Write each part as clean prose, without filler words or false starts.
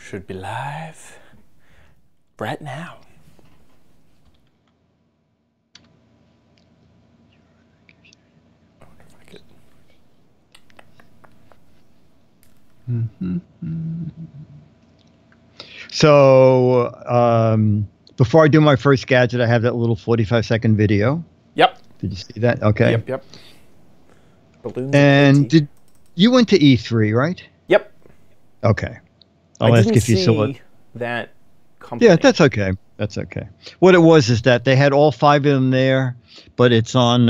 Should be live right now. I wonder if I could. So, before I do my first gadget, I have that little 45-second video. Yep. Did you see that? Okay. Yep. Balloons and did you went to E3, right? Yep. Okay. I I'll ask didn't if you saw it. that company. Yeah, that's okay. That's okay. What it was is that they had all 5 of them there, but it's on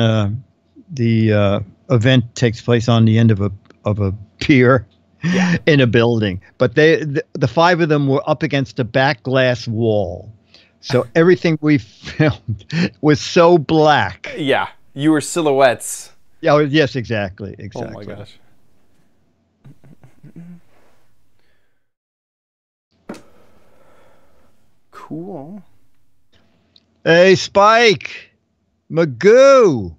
the event takes place on the end of a pier. Yeah. In a building, but the 5 of them were up against a back glass wall, so everything we filmed was so black. Yeah, you were silhouettes. Yeah, yes, exactly. Oh my gosh. Cool. Hey, Spike, Magoo,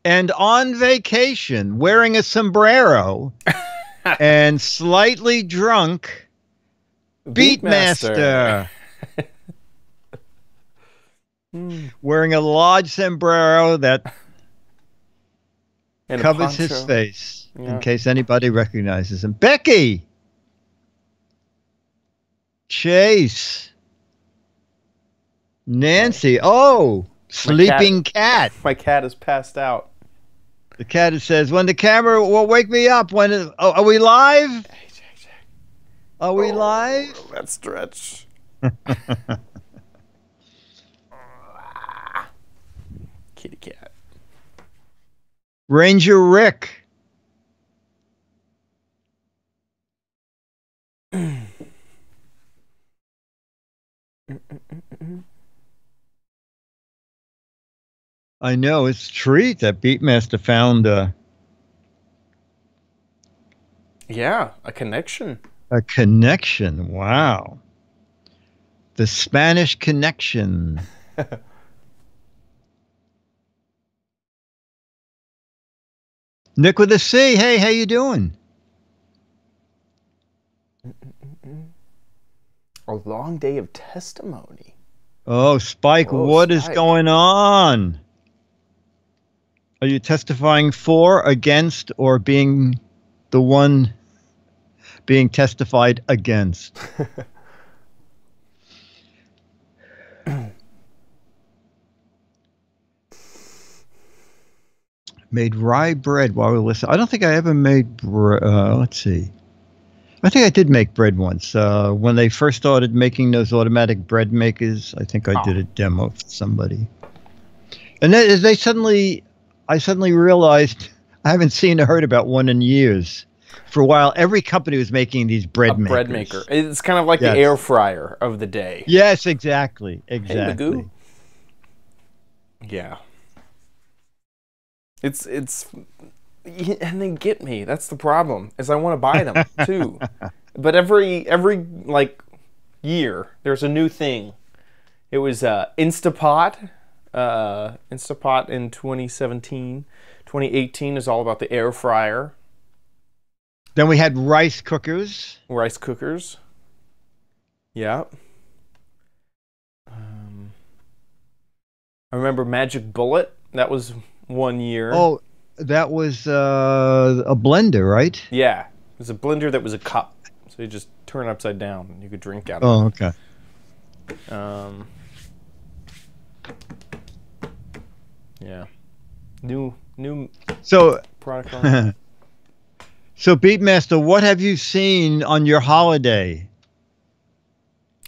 and on vacation, wearing a sombrero. And slightly drunk, Beatmaster. Wearing a large sombrero that and covers his face in case anybody recognizes him. Becky. Chase. Nancy. Oh, sleeping cat. My cat is passed out. The cat says, when the camera will wake me up. Are we live? Are we live? That stretch. Kitty cat. Ranger Rick. I know, it's a treat that Beatmaster found yeah, a connection. A connection. Wow. The Spanish connection. Nick with a C. Hey, how you doing? A long day of testimony. Oh, Spike, what is going on? Are you testifying for, against, or being the one being testified against? Made rye bread while we were listening. I don't think I ever made bread. Let's see. I think I did make bread once. When they first started making those automatic bread makers, I think I did a demo for somebody. And then I suddenly realized I haven't seen or heard about one in years. For a while, every company was making these bread makers. Bread maker. It's kind of like the air fryer of the day. Yes, exactly. Exactly. Hey, Magoo. Yeah. It's and they get me. That's the problem. Is I want to buy them too. But every like year there's a new thing. It was Instapot. Instapot in 2017. 2018 is all about the air fryer. Then we had rice cookers. Rice cookers. Yeah. I remember Magic Bullet. That was 1 year. Oh, that was a blender, right? Yeah. It was a blender that was a cup. So you just turn it upside down and you could drink out of it. Oh, okay. Yeah. New product line. So Beatmaster, what have you seen on your holiday?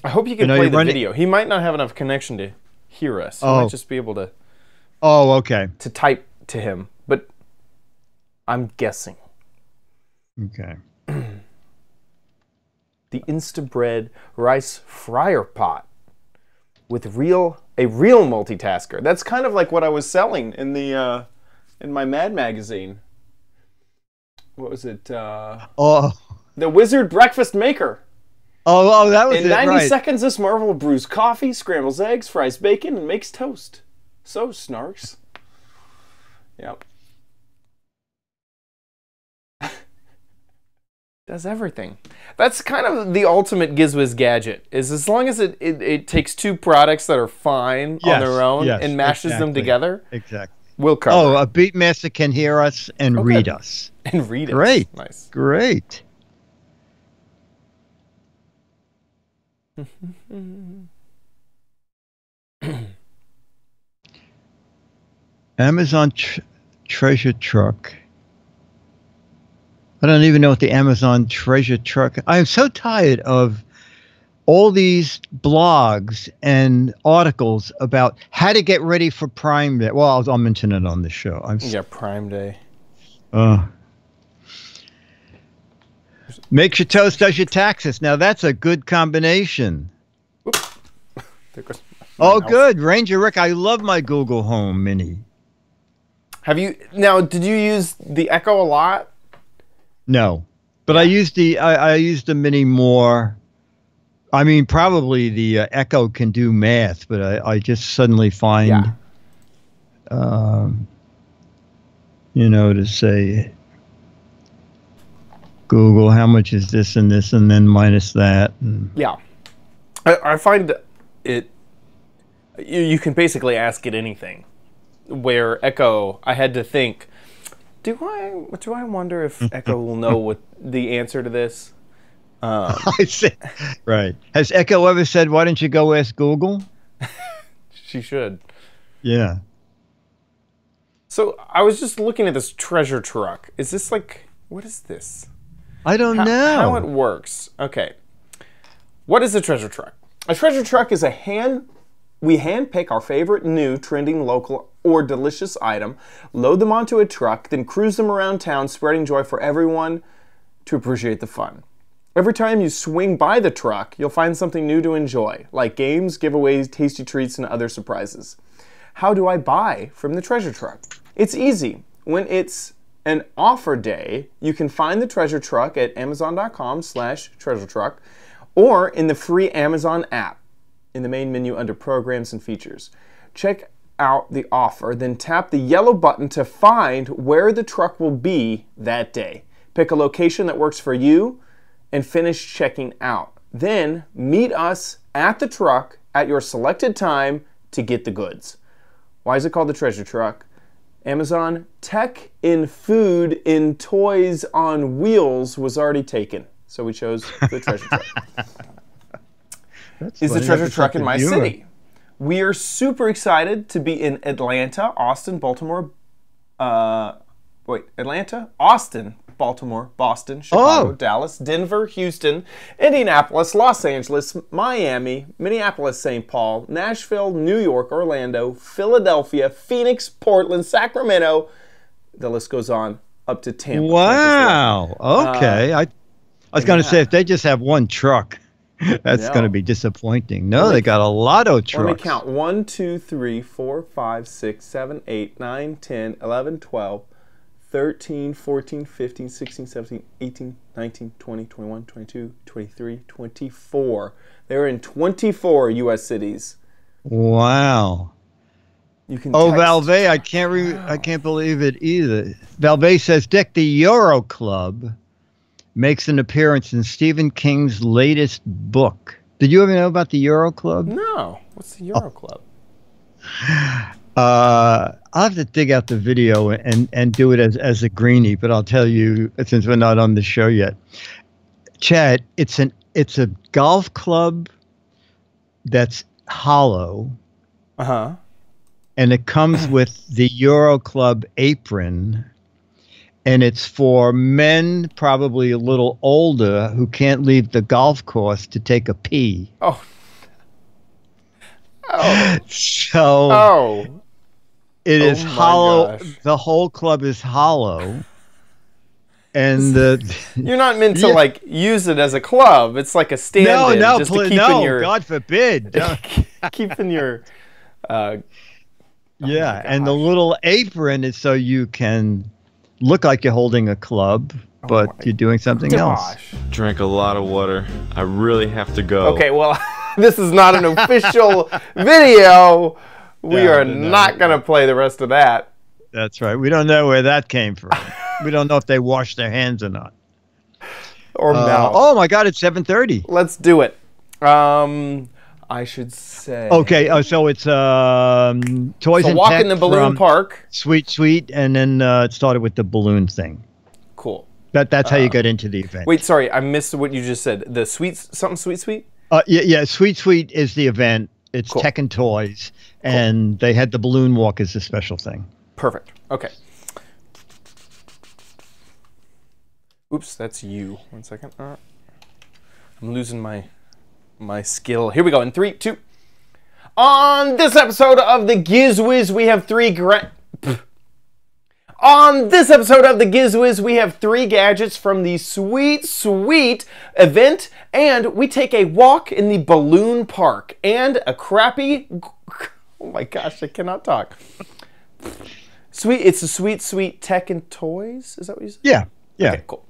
I hope you can play the video. He might not have enough connection to hear us. He might just be able to okay. To type to him, but I'm guessing. Okay. The Instabread rice fryer pot with a real multitasker. That's kind of like what I was selling in the in my Mad magazine. What was it? The Wizard Breakfast Maker. Oh, that was in 90 seconds, this marvel brews coffee, scrambles eggs, fries bacon, and makes toast. So snarks. Yep. Does everything. That's kind of the ultimate Giz Wiz gadget. Is as long as it takes two products that are fine on their own and mashes them together. Exactly. We'll cover. Oh, a Beatmaster can hear us and read us. And read it. Great. Nice. Great. Amazon treasure truck. I don't even know what the Amazon treasure truck. I'm so tired of all these blogs and articles about how to get ready for Prime Day. Well, I'll mention it on the show. Yeah, Prime Day. Makes your toast, does your taxes. Now that's a good combination. Oh, good. Ranger Rick, I love my Google Home Mini. Have you did you use the Echo a lot? No. But I used the Mini more. I mean, probably the Echo can do math, but I just suddenly find you know, to say Google, how much is this and this, and then minus that. Yeah. I find it, you can basically ask it anything. Where Echo, I had to think, do I wonder if Echo will know what the answer to this? I see. Right. Has Echo ever said, why don't you go ask Google? She should. Yeah. So I was just looking at this treasure truck. Is this like, what is this? I don't know. How it works. Okay. What is a treasure truck? A treasure truck is we handpick our favorite new, trending, local, or delicious item, load them onto a truck, then cruise them around town, spreading joy for everyone to appreciate the fun. Every time you swing by the truck, you'll find something new to enjoy, like games, giveaways, tasty treats, and other surprises. How do I buy from the treasure truck? It's easy. When it's an offer day, you can find the treasure truck at amazon.com/treasure truck or in the free Amazon app in the main menu under Programs and Features. Check out the offer, then tap the yellow button to find where the truck will be that day. Pick a location that works for you and finish checking out. Then meet us at the truck at your selected time to get the goods. Why is it called the treasure truck? Amazon tech in food in toys on wheels was already taken, so we chose the treasure truck. Is the treasure truck in my city? We are super excited to be in Atlanta, Austin, Baltimore. Atlanta, Austin, Baltimore, Boston, Chicago, Dallas, Denver, Houston, Indianapolis, Los Angeles, Miami, Minneapolis, St. Paul, Nashville, New York, Orlando, Philadelphia, Phoenix, Portland, Sacramento. The list goes on up to Tampa. Wow. Okay. I was going to say, if they just have one truck, that's going to be disappointing. No, they got a lot of trucks. Let me count. 1, 2, 3, 4, 5, 6, 7, 8, 9, 10, 11, 12, 13, 14, 15, 16, 17, 18, 19, 20, 21, 22, 23, 24. They're in 24 U.S. cities. Wow. You can Valve, I can't believe it either. Valve says, Dick, the Euro Club makes an appearance in Stephen King's latest book. Did you ever know about the Euro Club? No. What's the Euro Club? I'll have to dig out the video and do it as a greenie, but I'll tell you, since we're not on the show yet, Chad, it's a golf club that's hollow. Uh-huh. And it comes with the Euro Club apron, and it's for men probably a little older who can't leave the golf course to take a pee. Oh. So it is hollow. Gosh. The whole club is hollow. And you're not meant to like use it as a club. It's like a stand-in. God forbid. Keeping your and the little apron is so you can look like you're holding a club, but you're doing something else. Drank a lot of water. I really have to go. Okay, well, this is not an official video. We are not going to play the rest of that. That's right. We don't know where that came from. We don't know if they washed their hands or not. or mouth. Oh my God, it's 7:30. Let's do it. I should say. Okay, so it's Toys So and walk Tech in the balloon from park. Sweet, and then it started with the balloon thing. Cool. That's how you get into the event. Wait, sorry, I missed what you just said. The something sweet. Yeah, Sweet is the event. It's Cool. Tech and Toys, and they had the balloon walk as a special thing. Perfect. Okay. Oops, that's you. 1 second. I'm losing my skill. Here we go. In 3, 2. On this episode of the Giz Wiz, we have On this episode of the Giz Wiz, we have 3 gadgets from the sweet event, and we take a walk in the balloon park and a crappy. Oh my gosh, I cannot talk. It's a sweet Tech and Toys. Is that what you said? Yeah. Okay, cool.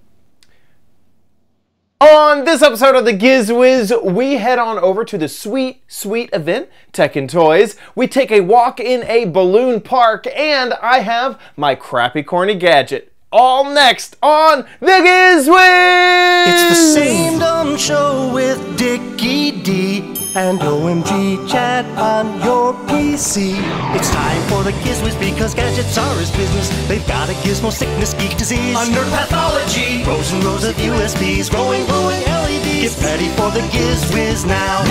On this episode of the Giz Wiz, we head on over to the sweet event, Tech and Toys. We take a walk in a balloon park, and I have my crappy corny gadget. All next on the Giz Wiz! It's the same dumb show with Dickie D and OMG chat on your PC. It's time for the Giz Wiz because gadgets are his business. They've got a gizmo sickness, geek disease, under pathology, rows and rows of USBs, glowing LEDs. Get ready for the Giz Wiz now.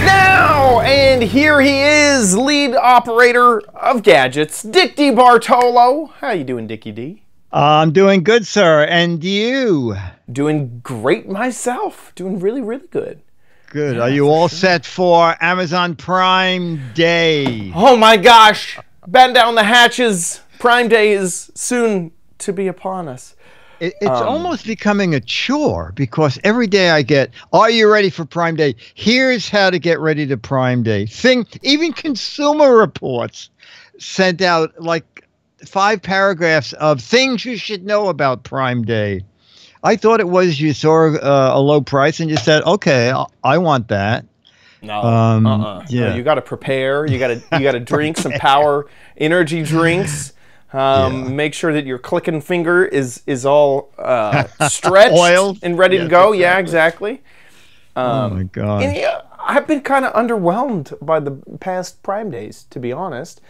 Now! And here he is, lead operator of gadgets, Dick D. Bartolo. How you doing, Dickie D? I'm doing good, sir. And you? Doing great myself. Doing really good. Good. Are you all set for Amazon Prime Day? Oh my gosh! Batten down the hatches. Prime Day is soon to be upon us. It's almost becoming a chore because every day I get, are you ready for Prime Day? Here's how to get ready to Prime Day. Even Consumer Reports sent out like 5 paragraphs of things you should know about Prime Day. I thought it was you saw a low price and you said, okay, I want that. No, yeah. No, you got to prepare. You got to drink some power energy drinks. Make sure that your clicking finger is all stretched oiled and ready to go. Exactly. Yeah, exactly. Oh my gosh. And, yeah, I've been kind of underwhelmed by the past Prime Days, to be honest.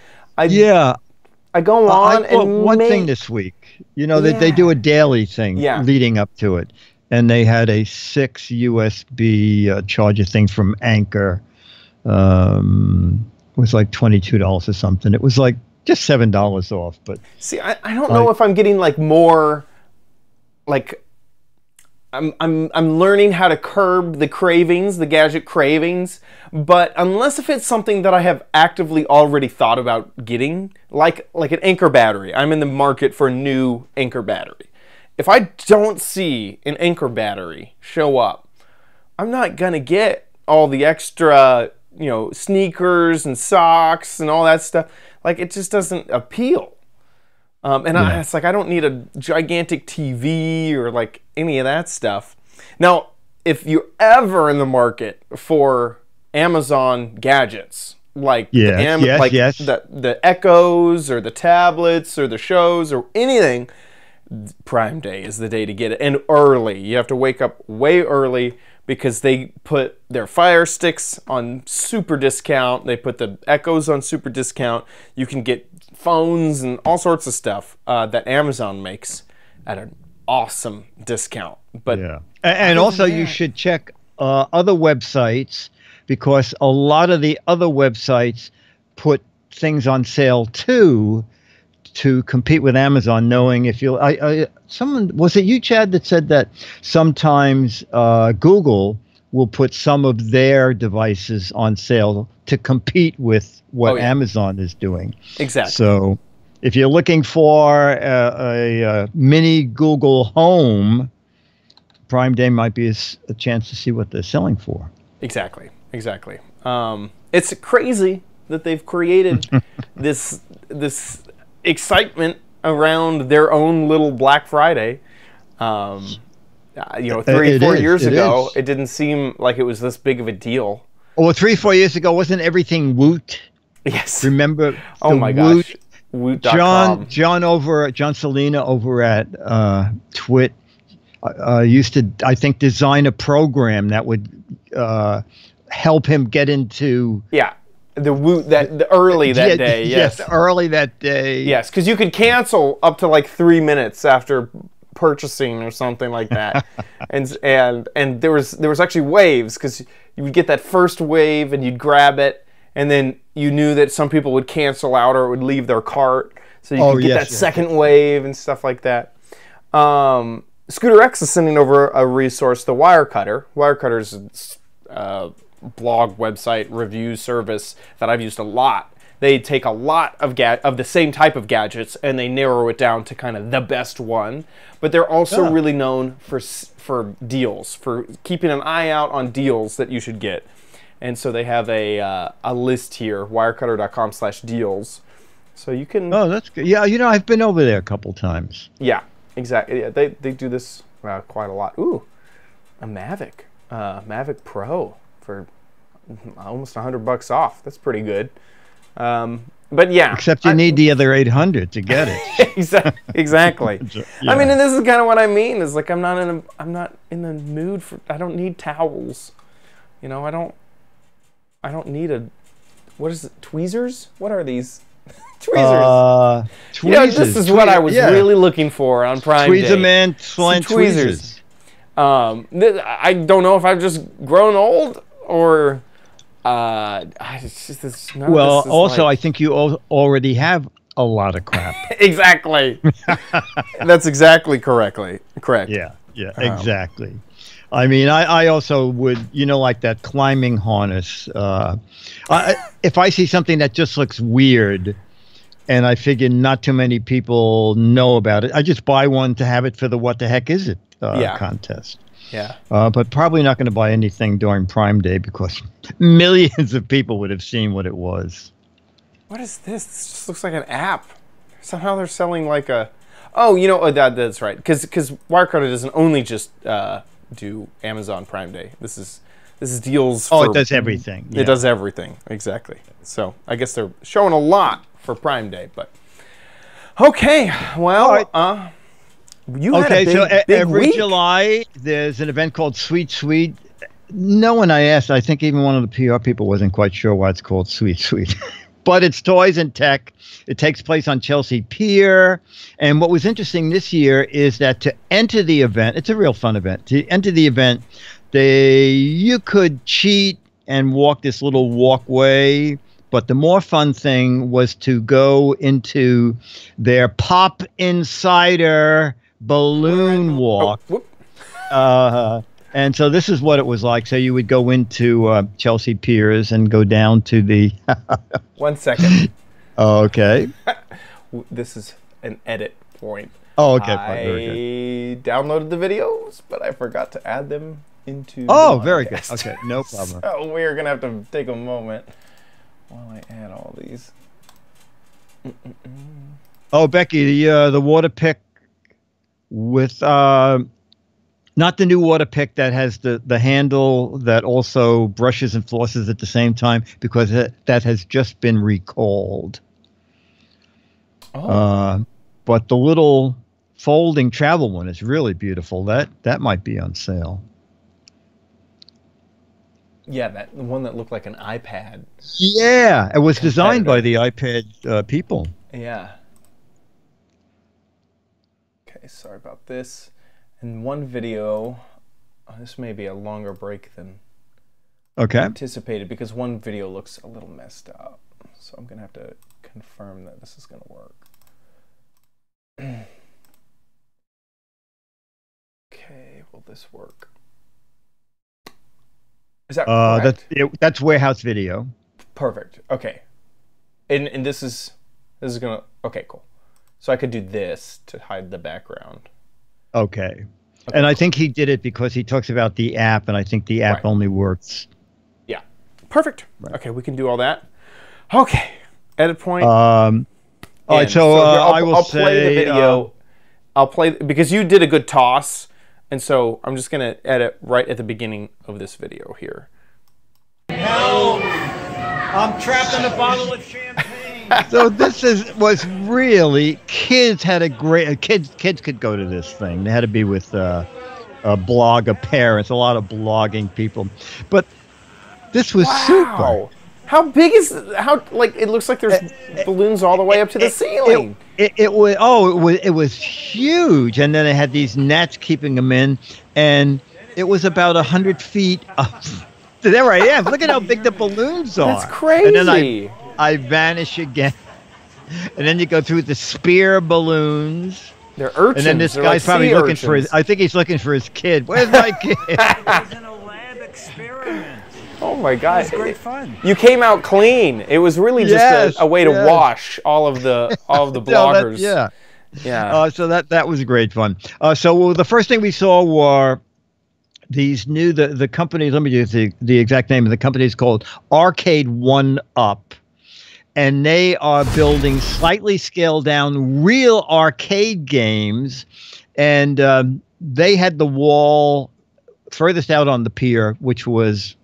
I go on and one thing this week. You know, they do a daily thing leading up to it. And they had a 6 USB charger thing from Anchor. It was like $22 or something. It was like just $7 off. But see, I don't know if I'm getting like more like I'm learning how to curb the cravings, the gadget cravings, but unless if it's something that I have actively already thought about getting, like an Anchor battery. I'm in the market for a new Anchor battery. If I don't see an Anchor battery show up, I'm not gonna get all the extra, sneakers and socks and all that stuff. Like, it just doesn't appeal. It's like I don't need a gigantic TV or like any of that stuff. Now, if you're ever in the market for Amazon gadgets, like the Echoes or the tablets or the shows or anything, Prime Day is the day to get it. And early. You have to wake up way early because they put their Fire Sticks on super discount. They put the Echoes on super discount. You can get phones and all sorts of stuff that Amazon makes at an awesome discount. But and also you should check other websites because a lot of the other websites put things on sale too to compete with Amazon, knowing if you someone was it you, Chad, that said that sometimes Google will put some of their devices on sale to compete with what Amazon is doing. Exactly. So if you're looking for a mini Google Home, Prime Day might be a chance to see what they're selling for. Exactly. It's crazy that they've created this excitement around their own little Black Friday. 3 or 4 years ago, it didn't seem like it was this big of a deal. Well, 3 or 4 years ago, wasn't everything Woot? Yes. Remember? Oh my gosh. Woot.com. John Selena over at Twit. used to, I think, design a program that would help him get into. Yeah, the early that day. Yes, early that day. Yes, because you could cancel up to like 3 minutes after purchasing or something like that, and there was actually waves, because you would get that first wave and you'd grab it, and then you knew that some people would cancel out or would leave their cart, so you could get that second wave and stuff like that. Scooter X is sending over a resource, the Wirecutter. Wirecutter is a blog, website, review service that I've used a lot. They take a lot of the same type of gadgets and they narrow it down to kind of the best one. But they're also really known for deals, for keeping an eye out on deals that you should get. And so they have a list here, wirecutter.com/deals. So you can. Oh, that's good. Yeah, I've been over there a couple times. Yeah, exactly. Yeah, they do this quite a lot. Ooh, a Mavic, Mavic Pro for almost $100 off. That's pretty good. But yeah, except you need the other 800 to get it. Exactly. Yeah. I mean, and this is kind of what I mean. Is like I'm not in the mood for. I don't need towels. I don't need what is it? Tweezers? What are these? Tweezers. Tweezers. This is what I was really looking for on Prime Day. Tweezerman, tweezers. I don't know if I've just grown old or. I think you already have a lot of crap. Exactly. That's exactly correct. Yeah, exactly. I mean, I also would, like that climbing harness. If I see something that just looks weird, and I figure not too many people know about it, I just buy one to have it for the "What the heck is it?" contest. Yeah. But probably not going to buy anything during Prime Day because millions of people would have seen what it was. What is this? This just looks like an app. Somehow they're selling like a... Oh, that's right. Because Wirecutter doesn't only just do Amazon Prime Day. This is deals for... Oh, it does everything. It does everything. Exactly. So I guess they're showing a lot for Prime Day. But okay. Well, so big every week. July, there's an event called Sweet Sweet. No one I asked, I think even one of the PR people wasn't quite sure why it's called Sweet Sweet. But it's toys and tech. It takes place on Chelsea Pier. And what was interesting this year is that to enter the event, it's a real fun event. To enter the event, you could cheat and walk this little walkway. But the more fun thing was to go into their Pop Insider balloon walk. And so this is what it was like. So you would go into Chelsea Piers and go down to the... 1 second. Okay. This is an edit point. Oh, okay. I downloaded the videos, but I forgot to add them into very good. Okay, no problem. So we're going to have to take a moment while I add all these. Oh, Becky, the water pick with not the new water pick that has the handle that also brushes and flosses at the same time, because that has just been recalled. But the little folding travel one is really beautiful. That might be on sale. Yeah, the one that looked like an iPad. Yeah, it was designed by the iPad people. Yeah. Okay, sorry about this. In one video, this may be a longer break than anticipated, because one video looks a little messed up. So I'm going to have to confirm that this is going to work. Okay, will this work? Is that correct? That's Warehouse Video. Perfect. Okay. And this is going to... Okay, cool. So I could do this to hide the background. Okay. And I think he did it because he talks about the app, and I think the app only works. Yeah. Perfect. Right. Okay, we can do all that. Okay. Edit point. All right, so I'll play the video. I'll play because you did a good toss, and so I'm just going to edit right at the beginning of this video here. Help! I'm trapped in a bottle of champagne. So this was really, kids had a great, kids could go to this thing. They had to be with blog of parents, a lot of blogging people. But this was super. How big is like it looks like there's balloons all the way up to the ceiling. It was huge, and then it had these nets keeping them in, and it was about 100 feet up. There I am. Look at how big the balloons are. That's crazy. And then I vanish again, and then you go through the spear balloons. They're urchins. And then this They're guy's like probably sea looking urchins. for his. I think he's looking for his kid. Where's my kid? It was in a lab experiment. Oh my God! It was great fun. You came out clean. It was really just a way to wash all of the bloggers. Yeah. So that was great fun. So the first thing we saw were these new the company. Let me use the exact name of the company is called Arcade One Up, and they are building slightly scaled down real arcade games, and they had the wall furthest out on the pier, which was.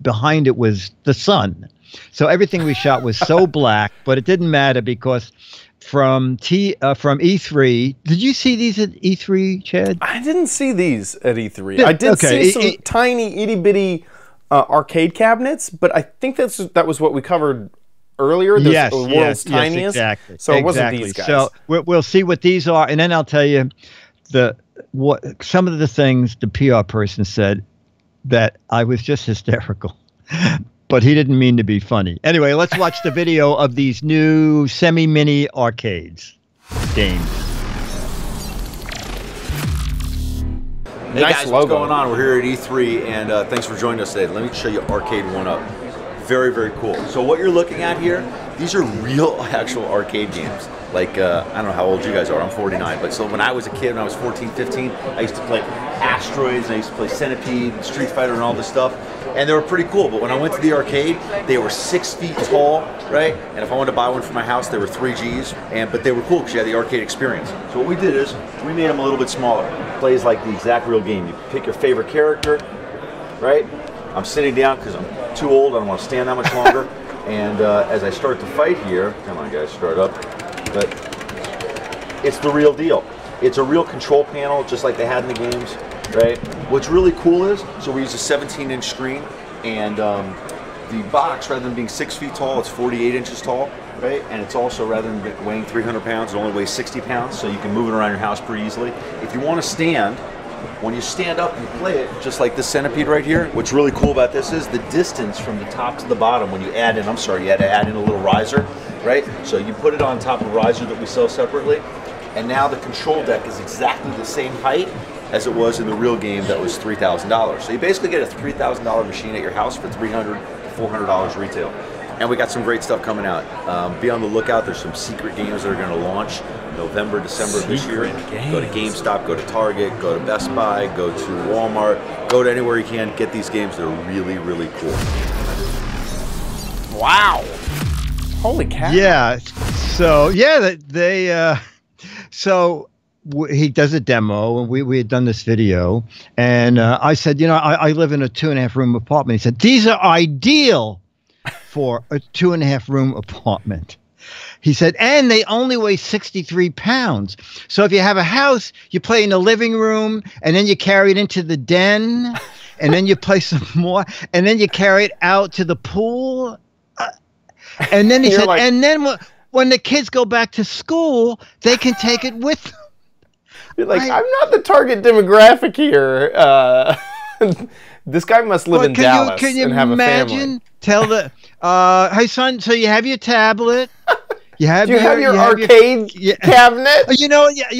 Behind it was the sun. So everything we shot was so black, but it didn't matter because from E3, did you see these at E3, Chad? I didn't see these at E3. I did see some tiny itty bitty arcade cabinets, but I think that was what we covered earlier. Yes, the world's tiniest. Exactly. So it wasn't these guys. So we'll see what these are, and then I'll tell you what some of the things the PR person said. That I was just hysterical, but he didn't mean to be funny. Anyway, let's watch the video of these new semi-mini arcades games. Hey guys, what's going on? We're here at E3, and thanks for joining us today. Let me show you Arcade One Up. Very, very cool. So what you're looking at here, these are real, actual arcade games. Like, I don't know how old you guys are, I'm 49, but so when I was a kid, when I was 14, 15, I used to play Asteroids, and I used to play Centipede, Street Fighter, and all this stuff, and they were pretty cool, but when I went to the arcade, they were 6 feet tall, right? And if I wanted to buy one for my house, they were 3 Gs, but they were cool because you had the arcade experience. So what we did is, we made them a little bit smaller. Plays like the exact real game. You pick your favorite character, right? I'm sitting down because I'm too old, I don't want to stand that much longer, and as I start to fight here, come on guys, start up. But it's the real deal. It's a real control panel, just like they had in the games, right? What's really cool is, so we use a 17-inch screen, and the box, rather than being 6 feet tall, it's 48 inches tall, right? And it's also, rather than weighing 300 pounds, it only weighs 60 pounds, so you can move it around your house pretty easily. If you want to stand, when you stand up and you play it, just like this Centipede right here, what's really cool about this is the distance from the top to the bottom when you add in, you had to add in a little riser, right? So you put it on top of a riser that we sell separately, and now the control deck is exactly the same height as it was in the real game that was $3,000. So you basically get a $3,000 machine at your house for $300 to $400 retail. And we got some great stuff coming out. Be on the lookout. There's some secret games that are going to launch November, December of this year. Go to GameStop, go to Target, go to Best Buy, go to Walmart, go to anywhere you can. Get these games. They're really, really cool. Wow. Holy cow. Yeah. So, yeah, he does a demo, and we had done this video, and I said, I live in a 2.5 room apartment. He said, these are ideal for a 2.5 room apartment. He said, and they only weigh 63 pounds. So if you have a house, you play in the living room, and then you carry it into the den, and then you play some more, and then you carry it out to the pool. And then he said, and then when the kids go back to school, they can take it with them. You're like, I'm not the target demographic here. This guy must live in Dallas and have a family. Tell the, hey son, so you have your tablet. You have Do you have your arcade cabinet? You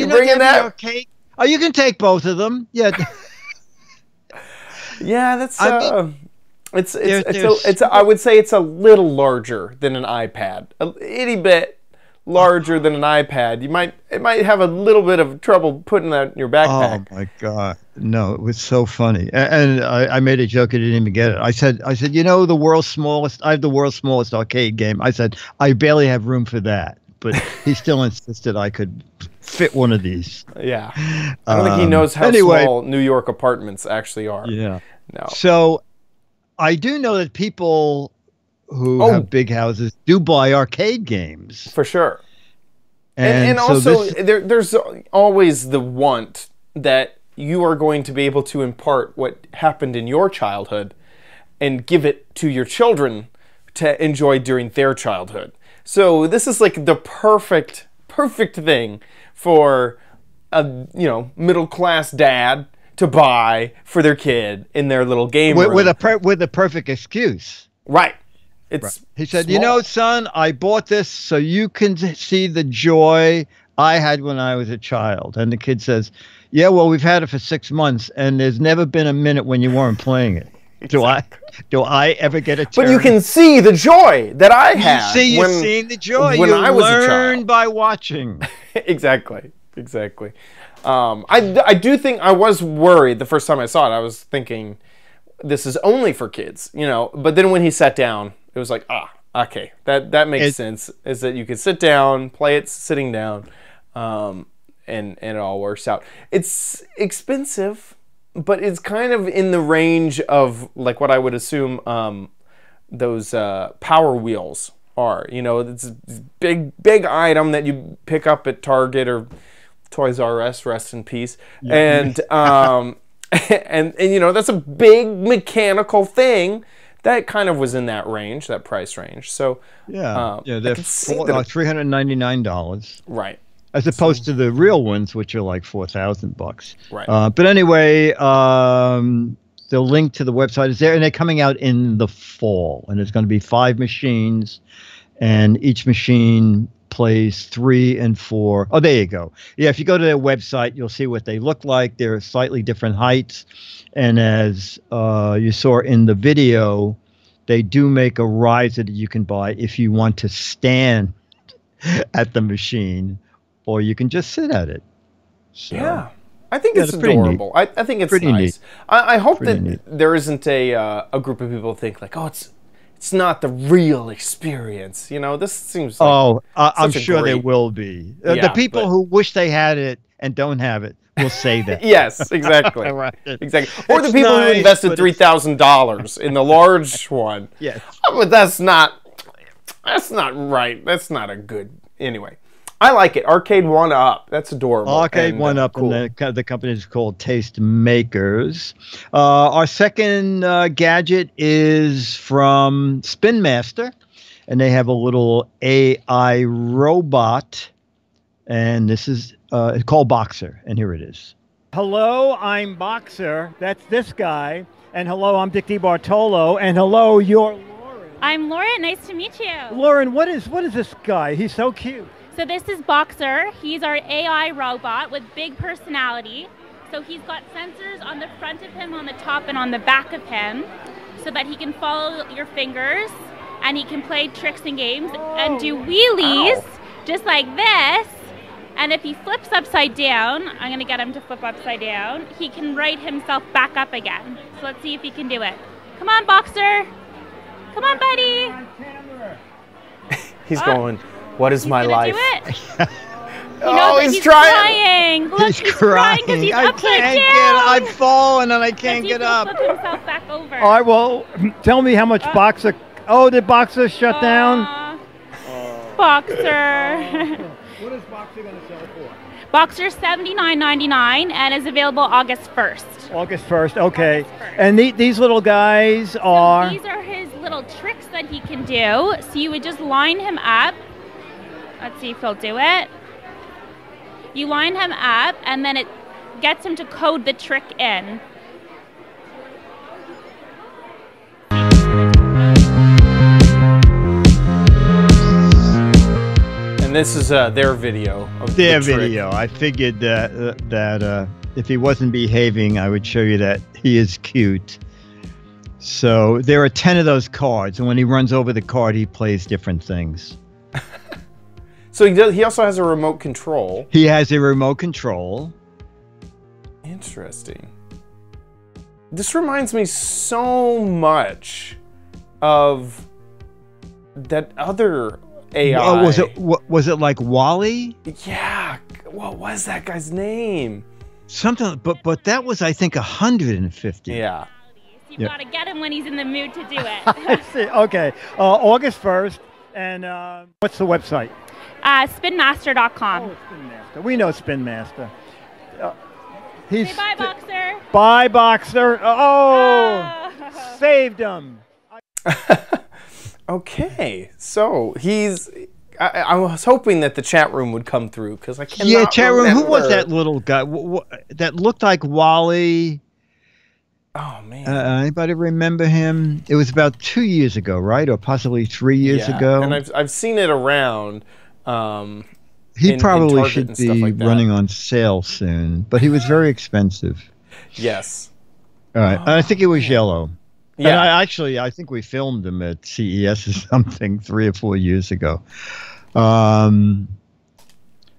bringing that arcade. Oh, you can take both of them. Yeah. Yeah, that's. I would say it's a little larger than an iPad. A itty bit larger than an iPad. It might have a little bit of trouble putting that in your backpack. Oh my God. No, it was so funny. And I made a joke. I didn't even get it. I said, I have the world's smallest arcade game. I said, I barely have room for that. But he still insisted I could fit one of these. Yeah. I don't think he knows how small New York apartments actually are. Yeah. No. So I do know that people who have big houses do buy arcade games. For sure. And so also, there's always the want that you are going to be able to impart what happened in your childhood and give it to your children to enjoy during their childhood. So this is like the perfect thing for a middle-class dad to buy for their kid in their little game room. With a perfect excuse. Right. It's He said, small. "You know, son, I bought this so you can see the joy I had when I was a child." And the kid says, "Yeah, well, we've had it for 6 months, and there's never been a minute when you weren't playing it." Exactly. Do I ever get a turn? But you can see the joy that I had. You're seeing the joy. When I was a child. learn by watching. Exactly. I do think I was worried the first time I saw it. I was thinking, this is only for kids, But then when he sat down, it was like, okay, that makes sense. Is that you could sit down, play it sitting down, and it all works out. It's expensive, but it's kind of in the range of like what I would assume those Power Wheels are. It's a big item that you pick up at Target or Toys R Us, rest in peace. Yeah. And that's a big mechanical thing that kind of was in that range, that price range. So they're $399, right? As opposed to the real ones, which are like $4,000. Right. But anyway, the link to the website is there, and they're coming out in the fall, and there's going to be 5 machines, and each machine plays 3 and 4. Oh, there you go. Yeah, if you go to their website, you'll see what they look like. They're slightly different heights, and as you saw in the video, they do make a riser that you can buy if you want to stand at the machine, or you can just sit at it. So, yeah. I think it's adorable. I think it's pretty nice. Neat. I hope pretty that neat. there isn't a group of people who think like, oh, it's not the real experience. This seems like I'm sure there will be. The people who wish they had it and don't have it will say that. Yes, exactly. Right. Exactly. Or the people who invested $3,000 in the large one. Yes. But that's not right. That's not a good. Anyway. I like it. Arcade 1-Up. That's adorable. Arcade 1-Up, cool. And the company is called Taste Makers. Our second gadget is from Spin Master, and they have a little AI robot, and this is it's called Boxer, and here it is. Hello, I'm Boxer. That's this guy. And hello, I'm Dick DiBartolo. And hello, you're Lauren. I'm Lauren. Nice to meet you. Lauren, what is this guy? He's so cute. So this is Boxer. He's our AI robot with big personality. So he's got sensors on the front of him, on the top, and on the back of him, so that he can follow your fingers, and he can play tricks and games and do wheelies just like this. And if he flips upside down, I'm going to get him to flip upside down, he can right himself back up again. So let's see if he can do it. Come on, Boxer. Come on, buddy. He's going, what is my life? Do it. He's trying. Look, he's crying because he's upside down. I've fallen and I can't get up. Flip himself back over. All right, well, tell me how much Boxer... Oh, did Boxer shut down? Boxer. What is Boxer going to sell for? Boxer's $79.99 and is available August 1st. August 1st, okay. August 1st. And these little guys are... So these are his little tricks that he can do. So you would just line him up. Let's see if he'll do it. You line him up, and then it gets him to code the trick in. And this is their video of their the trick. video. I figured that if he wasn't behaving, I would show you that he is cute. So there are 10 of those cards, and when he runs over the card, he plays different things. So he also has a remote control. He has a remote control. Interesting. This reminds me so much of that other AI. Was it like Wally? Yeah. What was that guy's name? Something, but that was, I think, 150. Yeah. You've got to get him when he's in the mood to do it. I see. Okay. August 1st. And what's the website? Spinmaster.com. Oh, Spin Master. We know Spin Master. He's Say bye, Boxer. Bye, Boxer. Oh, saved him. Okay, so he's. I was hoping that the chat room would come through because I cannot. Yeah, chat room. Who was remember. that little guy? That looked like Wally. Oh man. Anybody remember him? It was about 2 years ago, right, or possibly 3 years ago. And I've seen it around. He probably Target should and stuff be like that. running on sale soon, but he was very expensive. Yes. All right, I think it was yellow. Yeah. And I think we filmed him at CES or something 3 or 4 years ago.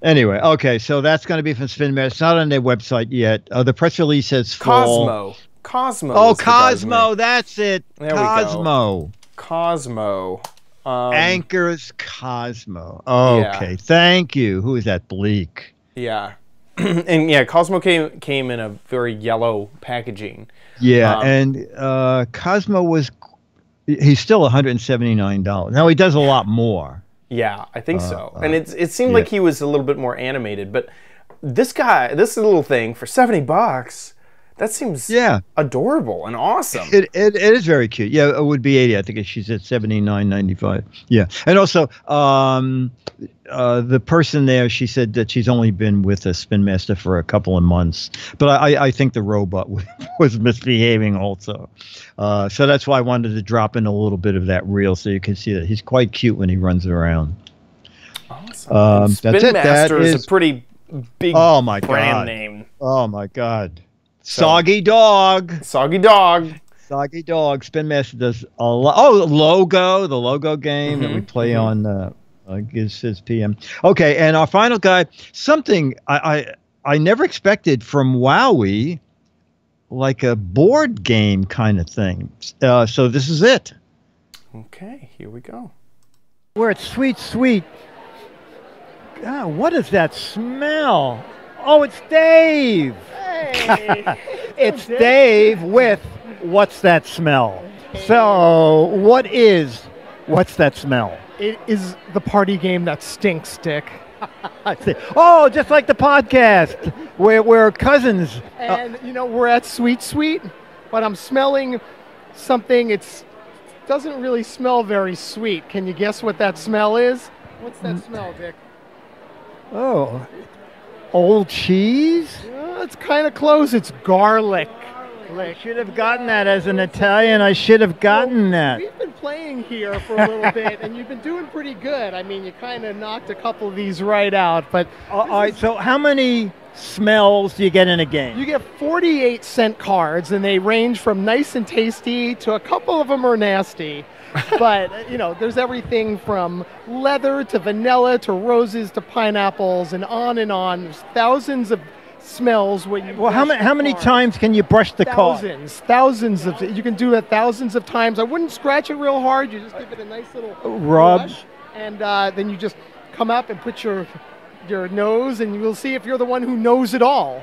Anyway, okay, so that's going to be from Spin Master. It's not on their website yet. The press release says fall. Cosmo. Oh, was the guy's Cosmo, name. that's it. There we go. Cosmo. Cosmo. Anchors Cosmo. Okay, Yeah. thank you. Who is that? Bleak. Yeah. And yeah, Cosmo came in a very yellow packaging. Yeah, and Cosmo he's still $179. Now he does a lot more. Yeah, I think so. And it seemed like he was a little bit more animated, but this little thing for $70, that seems adorable and awesome. It is very cute. Yeah, it would be 80. I think she's at 79.95. Yeah, and also the person there, she said that she's only been with a Spin Master for a couple of months, but I think the robot was misbehaving also. So that's why I wanted to drop in a little bit of that reel so you can see that he's quite cute when he runs around. Awesome. Spin Master is a pretty big brand name. Oh my God. Soggy Dog. Soggy Dog. Soggy Dog. Spin Master does a lot. Oh, Logo, the Logo game that we play on Giz Wiz PM. Okay, and our final guy, something I never expected from Wowie, like a board game kind of thing. So this is it. Okay, here we go. We're at Sweet Sweet. God, what is that smell? Oh, it's Dave. Hey. It's Dave with What's That Smell? So, what's that smell? It is the party game that stinks, Dick. Oh, just like the podcast. We're cousins. And, we're at Sweet Sweet, but I'm smelling something. It doesn't really smell very sweet. Can you guess what that smell is? What's that smell, Dick? Oh, old cheese? It's kind of close. It's garlic. I should have gotten that as an Italian. I should have gotten that. We've been playing here for a little bit, and you've been doing pretty good. I mean, you kind of knocked a couple of these right out. But all right, so how many smells do you get in a game? You get 48-cent cards, and they range from nice and tasty to a couple of them are nasty. But, there's everything from leather to vanilla to roses to pineapples and on and on. There's thousands of smells when you how many times can you brush the car? Thousands of you can do that thousands of times. I wouldn't scratch it real hard. You just give it a nice little rub, brush, and then you just come up and put your nose, and you will see if you're the one who knows it all.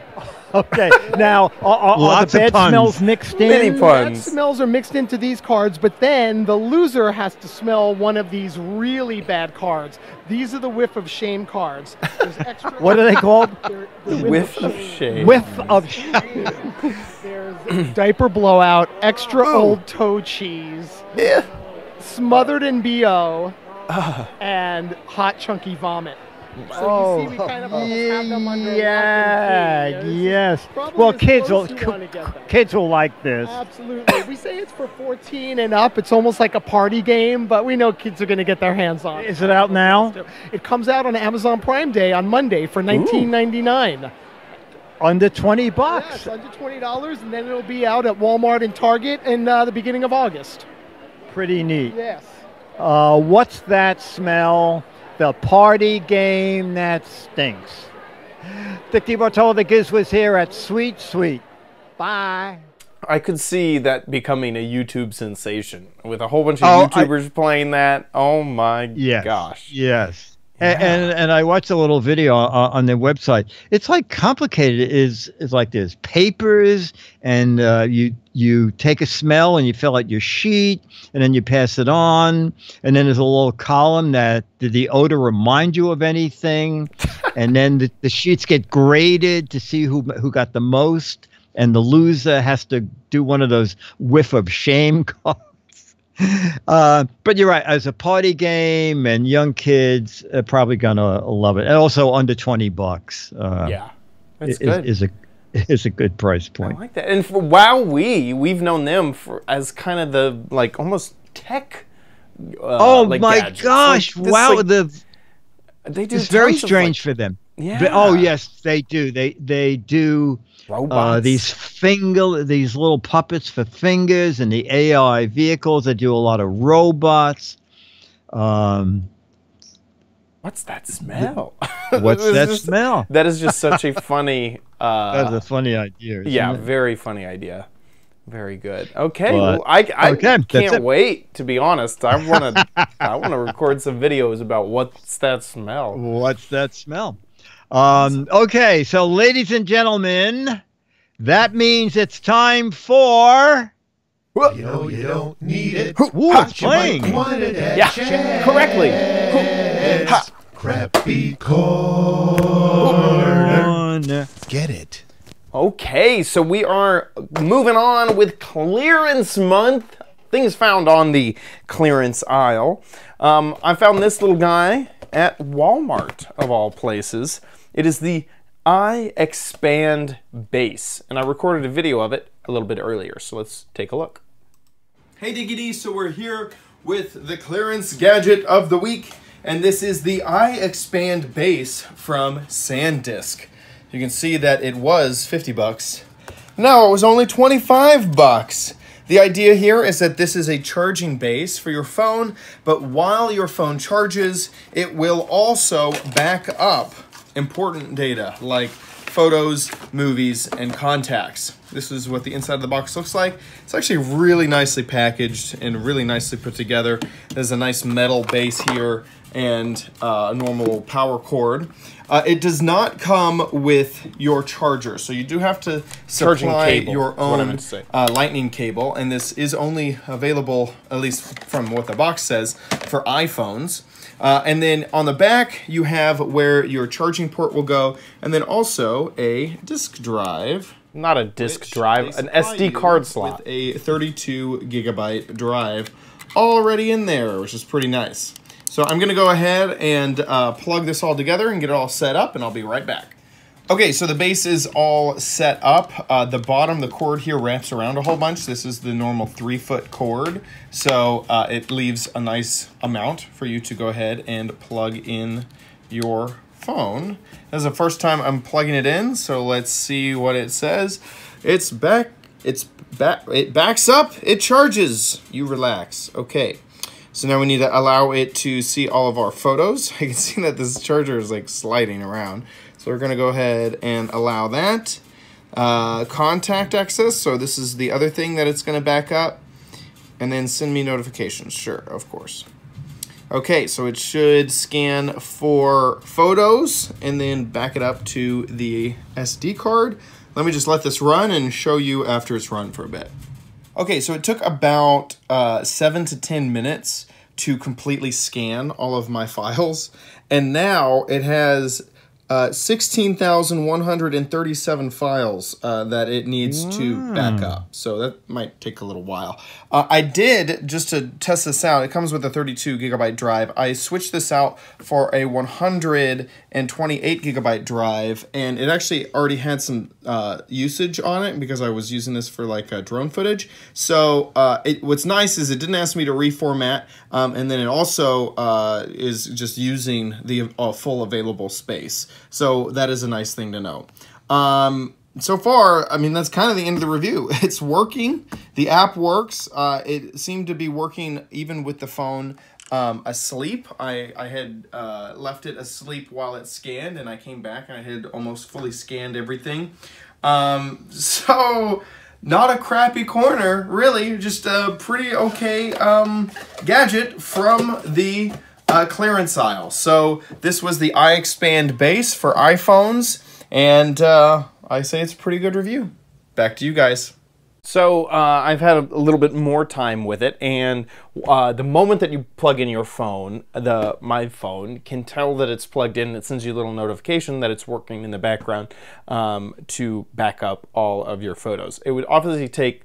Okay. Now, are the bad smells mixed in? Many puns. Bad smells are mixed into these cards, but then the loser has to smell one of these really bad cards. These are the whiff of shame cards. What are they called? Whiff of shame. Whiff of shame. There's diaper blowout, extra old toe cheese, smothered in BO, and hot chunky vomit. So you see, we kind of have them under yes. Well, kids will like this. Absolutely. We say it's for 14 and up. It's almost like a party game, but we know kids are going to get their hands on it. Is it out now? It comes out on Amazon Prime Day on Monday for $19.99. Under $20. Yes, under $20, and then it'll be out at Walmart and Target in the beginning of August. Pretty neat. Yes. What's that smell? The party game that stinks. Dick DeBartolo, the Giz Wiz here at Sweet Sweet. Bye. I could see that becoming a YouTube sensation with a whole bunch of YouTubers playing that. Oh my gosh. Yes. Yeah. And I watched a little video on their website. It's like complicated. It's like there's papers, and you take a smell and you fill out your sheet, and then you pass it on, and then there's a little column that did the odor remind you of anything. and then the sheets get graded to see who got the most, and the loser has to do one of those whiff of shame cards. But you're right, as a party game, and young kids are probably gonna love it, and also under $20. Yeah, that's good. Is a good price point. I like that. And for we've known them as kind of the like almost tech. Oh like my gadgets. Gosh! Like, Wow, like, they do. It's very tons of, strange like, for them. Yeah. But, oh yes, they do. They do robots. These little puppets for fingers, and the AI vehicles. They do a lot of robots. What's that smell? What's that smell? That is just such a funny. That's a funny idea. Yeah, Isn't it? Very funny idea. Very good. Okay, But, well, I can't it. wait. To be honest, I want to record some videos about what's that smell. What's that smell? Okay, so ladies and gentlemen, that means it's time for. You don't need it. Ooh, it's playing. Yeah, correctly. Ha. Crappy corner. Get it. Okay, so we are moving on with clearance month. Things found on the clearance aisle. I found this little guy at Walmart, of all places. It is the iXpand base, and I recorded a video of it a little bit earlier, so let's take a look. Hey Diggity, so we're here with the clearance gadget of the week, and this is the iXpand base from SanDisk. You can see that it was 50 bucks. Now it was only 25 bucks. The idea here is that this is a charging base for your phone, but while your phone charges, it will also back up important data like photos, movies, and contacts. This is what the inside of the box looks like. It's actually really nicely packaged and really nicely put together. There's a nice metal base here and a normal power cord. It does not come with your charger, so you do have to supply your own lightning cable, and this is only available, at least from what the box says, for iPhones. And then on the back, you have where your charging port will go, and then also a disk drive. Not a disk drive, an SD card slot. With a 32 gigabyte drive already in there, which is pretty nice. So I'm going to go ahead and plug this all together and get it all set up, and I'll be right back. Okay, so the base is all set up. The bottom, the cord here wraps around a whole bunch. This is the normal 3-foot cord, so it leaves a nice amount for you to go ahead and plug in your phone. This is the first time I'm plugging it in, so let's see what it says. It backs up, it charges. You relax. Okay. So now we need to allow it to see all of our photos. I can see that this charger is like sliding around. So we're gonna go ahead and allow that. Contact access, so this is the other thing that it's gonna back up. And then send me notifications, sure, of course. Okay, so it should scan for photos and then back it up to the SD card. Let me just let this run and show you after it's run for a bit. Okay, so it took about 7 to 10 minutes to completely scan all of my files, and now it has 16,137 files that it needs to back up. So that might take a little while. I did, just to test this out, it comes with a 32 gigabyte drive. I switched this out for a 128 gigabyte drive, and it actually already had some usage on it because I was using this for like drone footage. So what's nice is it didn't ask me to reformat, and then it also is just using the full available space. So that is a nice thing to know. So far, I mean, that's kind of the end of the review. It's working. The app works. It seemed to be working even with the phone asleep. I had left it asleep while it scanned, and I came back and I had almost fully scanned everything. So not a crappy corner, really. Just a pretty okay gadget from the clearance aisle. So this was the iXpand base for iPhones, and I say it's a pretty good review. Back to you guys. So I've had a little bit more time with it, and the moment that you plug in your phone, my phone can tell that it's plugged in. It sends you a little notification that it's working in the background to back up all of your photos. It would obviously take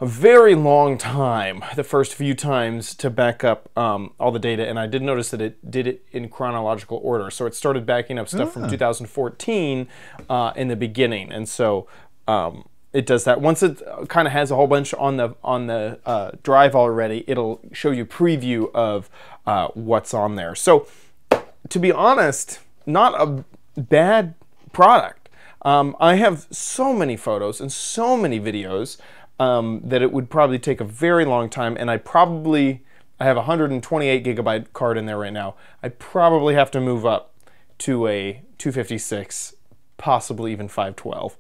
a very long time, the first few times, to back up all the data, and I did notice that it did it in chronological order. So it started backing up stuff from 2014 in the beginning, and so it does that. Once it kind of has a whole bunch on the drive already, it'll show you preview of what's on there. So to be honest, not a bad product. I have so many photos and so many videos that it would probably take a very long time, and I have a 128 gigabyte card in there right now. I probably have to move up to a 256, possibly even 512,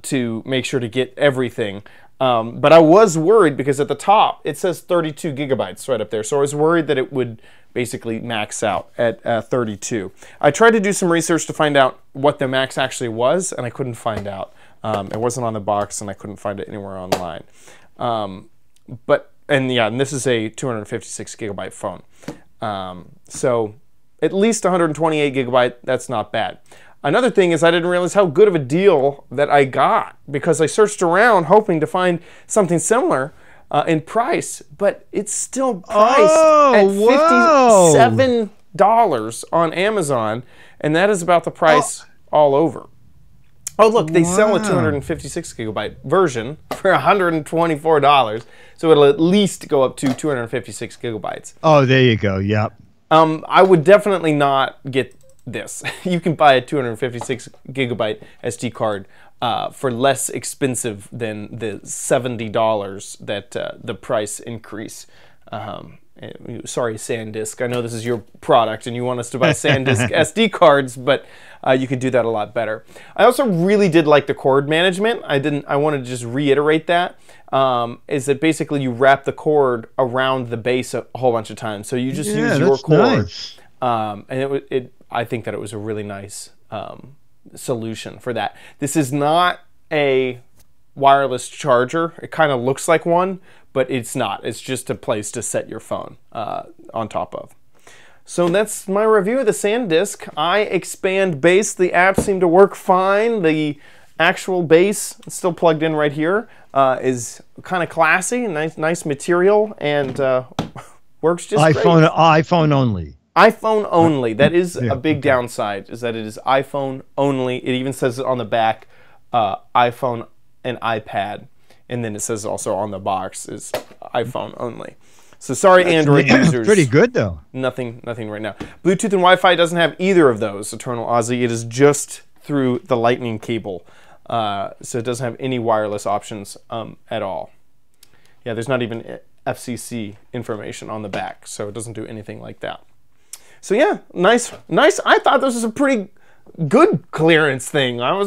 to make sure to get everything. But I was worried because at the top it says 32 gigabytes right up there, so I was worried that it would basically max out at 32. I tried to do some research to find out what the max actually was, and I couldn't find out. It wasn't on the box, and I couldn't find it anywhere online. And this is a 256 gigabyte phone. So at least 128 gigabyte, that's not bad. Another thing is I didn't realize how good of a deal that I got, because I searched around hoping to find something similar in price, but it's still priced at $57 on Amazon, and that is about the price all over. Oh, look, they sell a 256 gigabyte version for $124, so it'll at least go up to 256 gigabytes. Oh, there you go. Yep. I would definitely not get this. You can buy a 256 gigabyte SD card for less expensive than the $70 that the price increase. Sorry, SanDisk. I know this is your product and you want us to buy SanDisk SD cards, but you could do that a lot better. I also really did like the cord management. I wanted to just reiterate that. Is that basically you wrap the cord around the base a whole bunch of times. So you just use your cord. Nice. And I think that it was a really nice solution for that. This is not a wireless charger. It kind of looks like one, but it's not. It's just a place to set your phone on top of. So that's my review of the SanDisk. iXpand base. The app seemed to work fine. The actual base, still plugged in right here, is kind of classy, nice material, and works just great. iPhone only. iPhone only. That is a big downside, is that it is iPhone only. It even says it on the back, iPhone and iPad. And then it says also on the box is iPhone only. So sorry, Android users. Pretty good though. Nothing right now. Bluetooth and Wi-Fi doesn't have either of those, Eternal Aussie. It is just through the lightning cable. So it doesn't have any wireless options at all. Yeah, there's not even FCC information on the back, so it doesn't do anything like that. So yeah, nice. I thought this was a pretty good clearance thing. I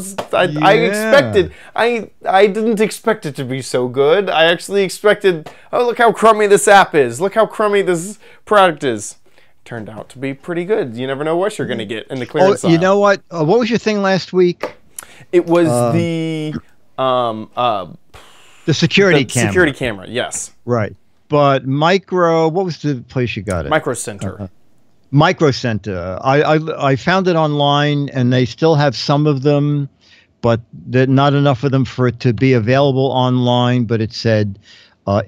didn't expect it to be so good. I actually expected, oh, look how crummy this app is. Look how crummy this product is. Turned out to be pretty good. You never know what you're going to get in the clearance aisle. You know what? What was your thing last week? It was the security camera. Security camera, yes. Right. But what was the place you got it? Micro Center. Micro Center. I found it online, and they still have some of them, but not enough of them for it to be available online. But it said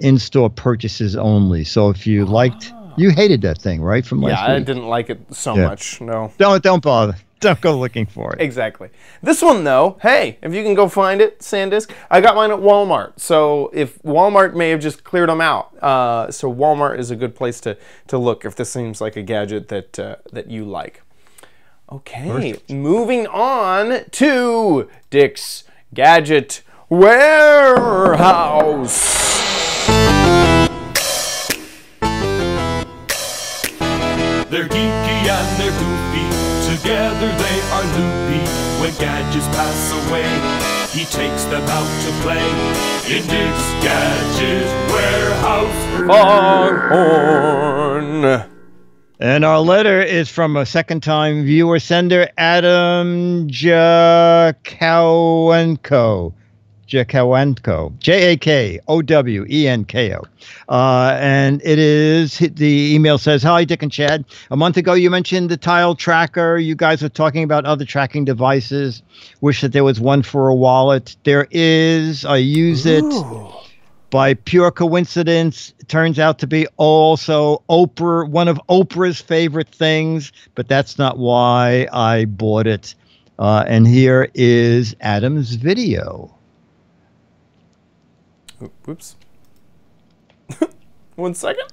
in-store purchases only. So if you liked, you hated that thing, right? From last week? I didn't like it so much. No. Don't bother. Don't go looking for it. Exactly. This one, though, hey, if you can go find it, SanDisk. I got mine at Walmart. So if Walmart may have just cleared them out. So Walmart is a good place to look if this seems like a gadget that you like. Okay, moving on to Dick's Gadget Warehouse. They're geeky and they're goofy. Together they are loopy. When gadgets pass away, he takes them out to play in Dick's Gadget Warehouse. Foghorn. And our letter is from a second-time viewer sender, Adam Jacowenko. Jakowenko, Jakowenko. And it is, the email says, "Hi, Dick and Chad. A month ago, you mentioned the tile tracker. You guys were talking about other tracking devices. Wish that there was one for a wallet. There is. I use it by pure coincidence. It turns out to be also one of Oprah's favorite things, but that's not why I bought it. And here is Adam's video." Whoops. 1 second.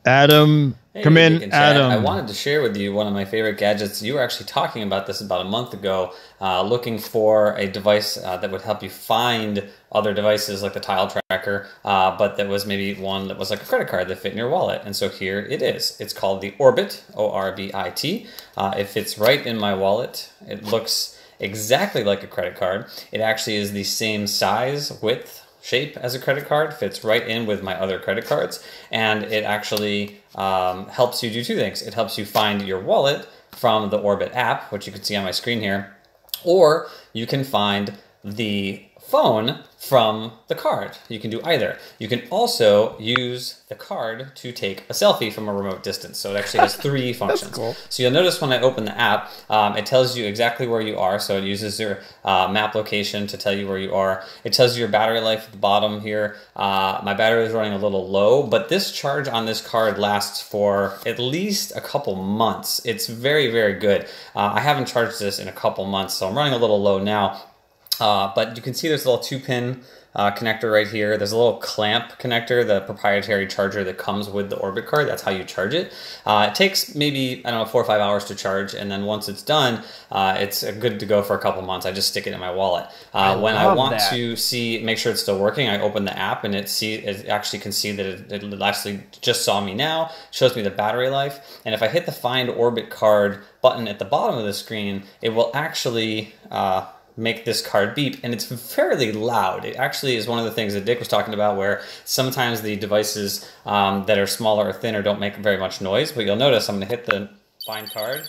Adam, hey, come in, Adam. I wanted to share with you one of my favorite gadgets. You were actually talking about this about a month ago, looking for a device that would help you find other devices like the tile tracker, but that was maybe one that was like a credit card that fit in your wallet. And so here it is. It's called the Orbit, O-R-B-I-T. It fits right in my wallet. It looks exactly like a credit card. It actually is the same size, width, shape as a credit card, fits right in with my other credit cards, and it actually helps you do two things. It helps you find your wallet from the Orbit app, which you can see on my screen here, or you can find the phone from the card. You can do either. You can also use the card to take a selfie from a remote distance. So it actually has 3 functions. That's cool. So you'll notice when I open the app, it tells you exactly where you are. So it uses your map location to tell you where you are. It tells you your battery life at the bottom here. My battery is running a little low, but this charge on this card lasts for at least a couple months. It's very, very good. I haven't charged this in a couple months, so I'm running a little low now. But you can see there's a little 2-pin connector right here. There's a little clamp connector, the proprietary charger that comes with the Orbit card. That's how you charge it. It takes maybe, I don't know, 4 or 5 hours to charge. And then once it's done, it's good to go for a couple months. I just stick it in my wallet. When I want to make sure it's still working, I open the app and it actually can see that it actually just saw me now, shows me the battery life. And if I hit the Find Orbit card button at the bottom of the screen, it will actually make this card beep, and it's fairly loud. It actually is one of the things that Dick was talking about, where sometimes the devices that are smaller or thinner don't make very much noise, but you'll notice I'm going to hit the Find card.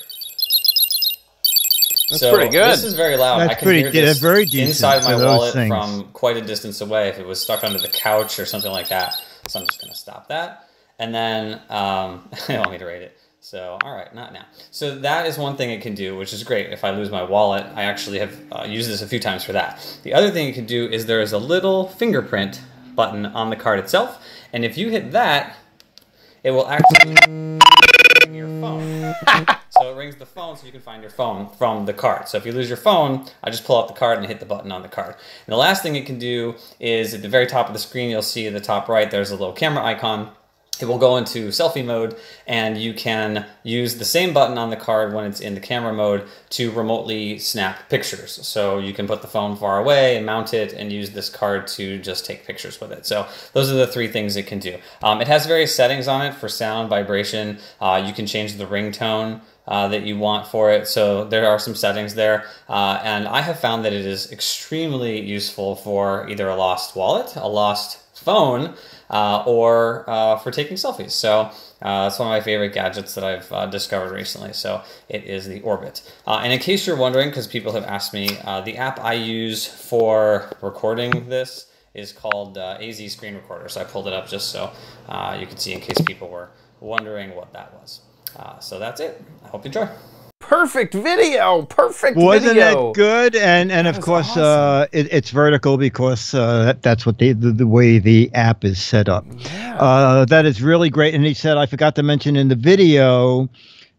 That's pretty good. This is very loud. That's I can hear this very inside my wallet from quite a distance away if it was stuck under the couch or something like that. So I'm just going to stop that. And then, I don't want me to rate it. So, all right, not now. So that is one thing it can do, which is great. If I lose my wallet, I actually have used this a few times for that. The other thing it can do is there is a little fingerprint button on the card itself. And if you hit that, it will actually ring your phone. So it rings the phone so you can find your phone from the card. So if you lose your phone, I just pull out the card and hit the button on the card. And the last thing it can do is at the very top of the screen, you'll see at the top right, there's a little camera icon. It will go into selfie mode, and you can use the same button on the card when it's in the camera mode to remotely snap pictures. So you can put the phone far away and mount it and use this card to just take pictures with it. So those are the 3 things it can do. It has various settings on it for sound, vibration. You can change the ringtone that you want for it. So there are some settings there. And I have found that it is extremely useful for either a lost wallet, a lost phone, or for taking selfies. So it's one of my favorite gadgets that I've discovered recently. So it is the Orbit. And in case you're wondering, because people have asked me, the app I use for recording this is called AZ Screen Recorder. So I pulled it up just so you can see in case people were wondering what that was. So that's it. I hope you enjoy. Perfect video. Perfect Wasn't video. it good? And of course, awesome. It's vertical because that's what the way the app is set up. Yeah. That is really great. And he said, I forgot to mention in the video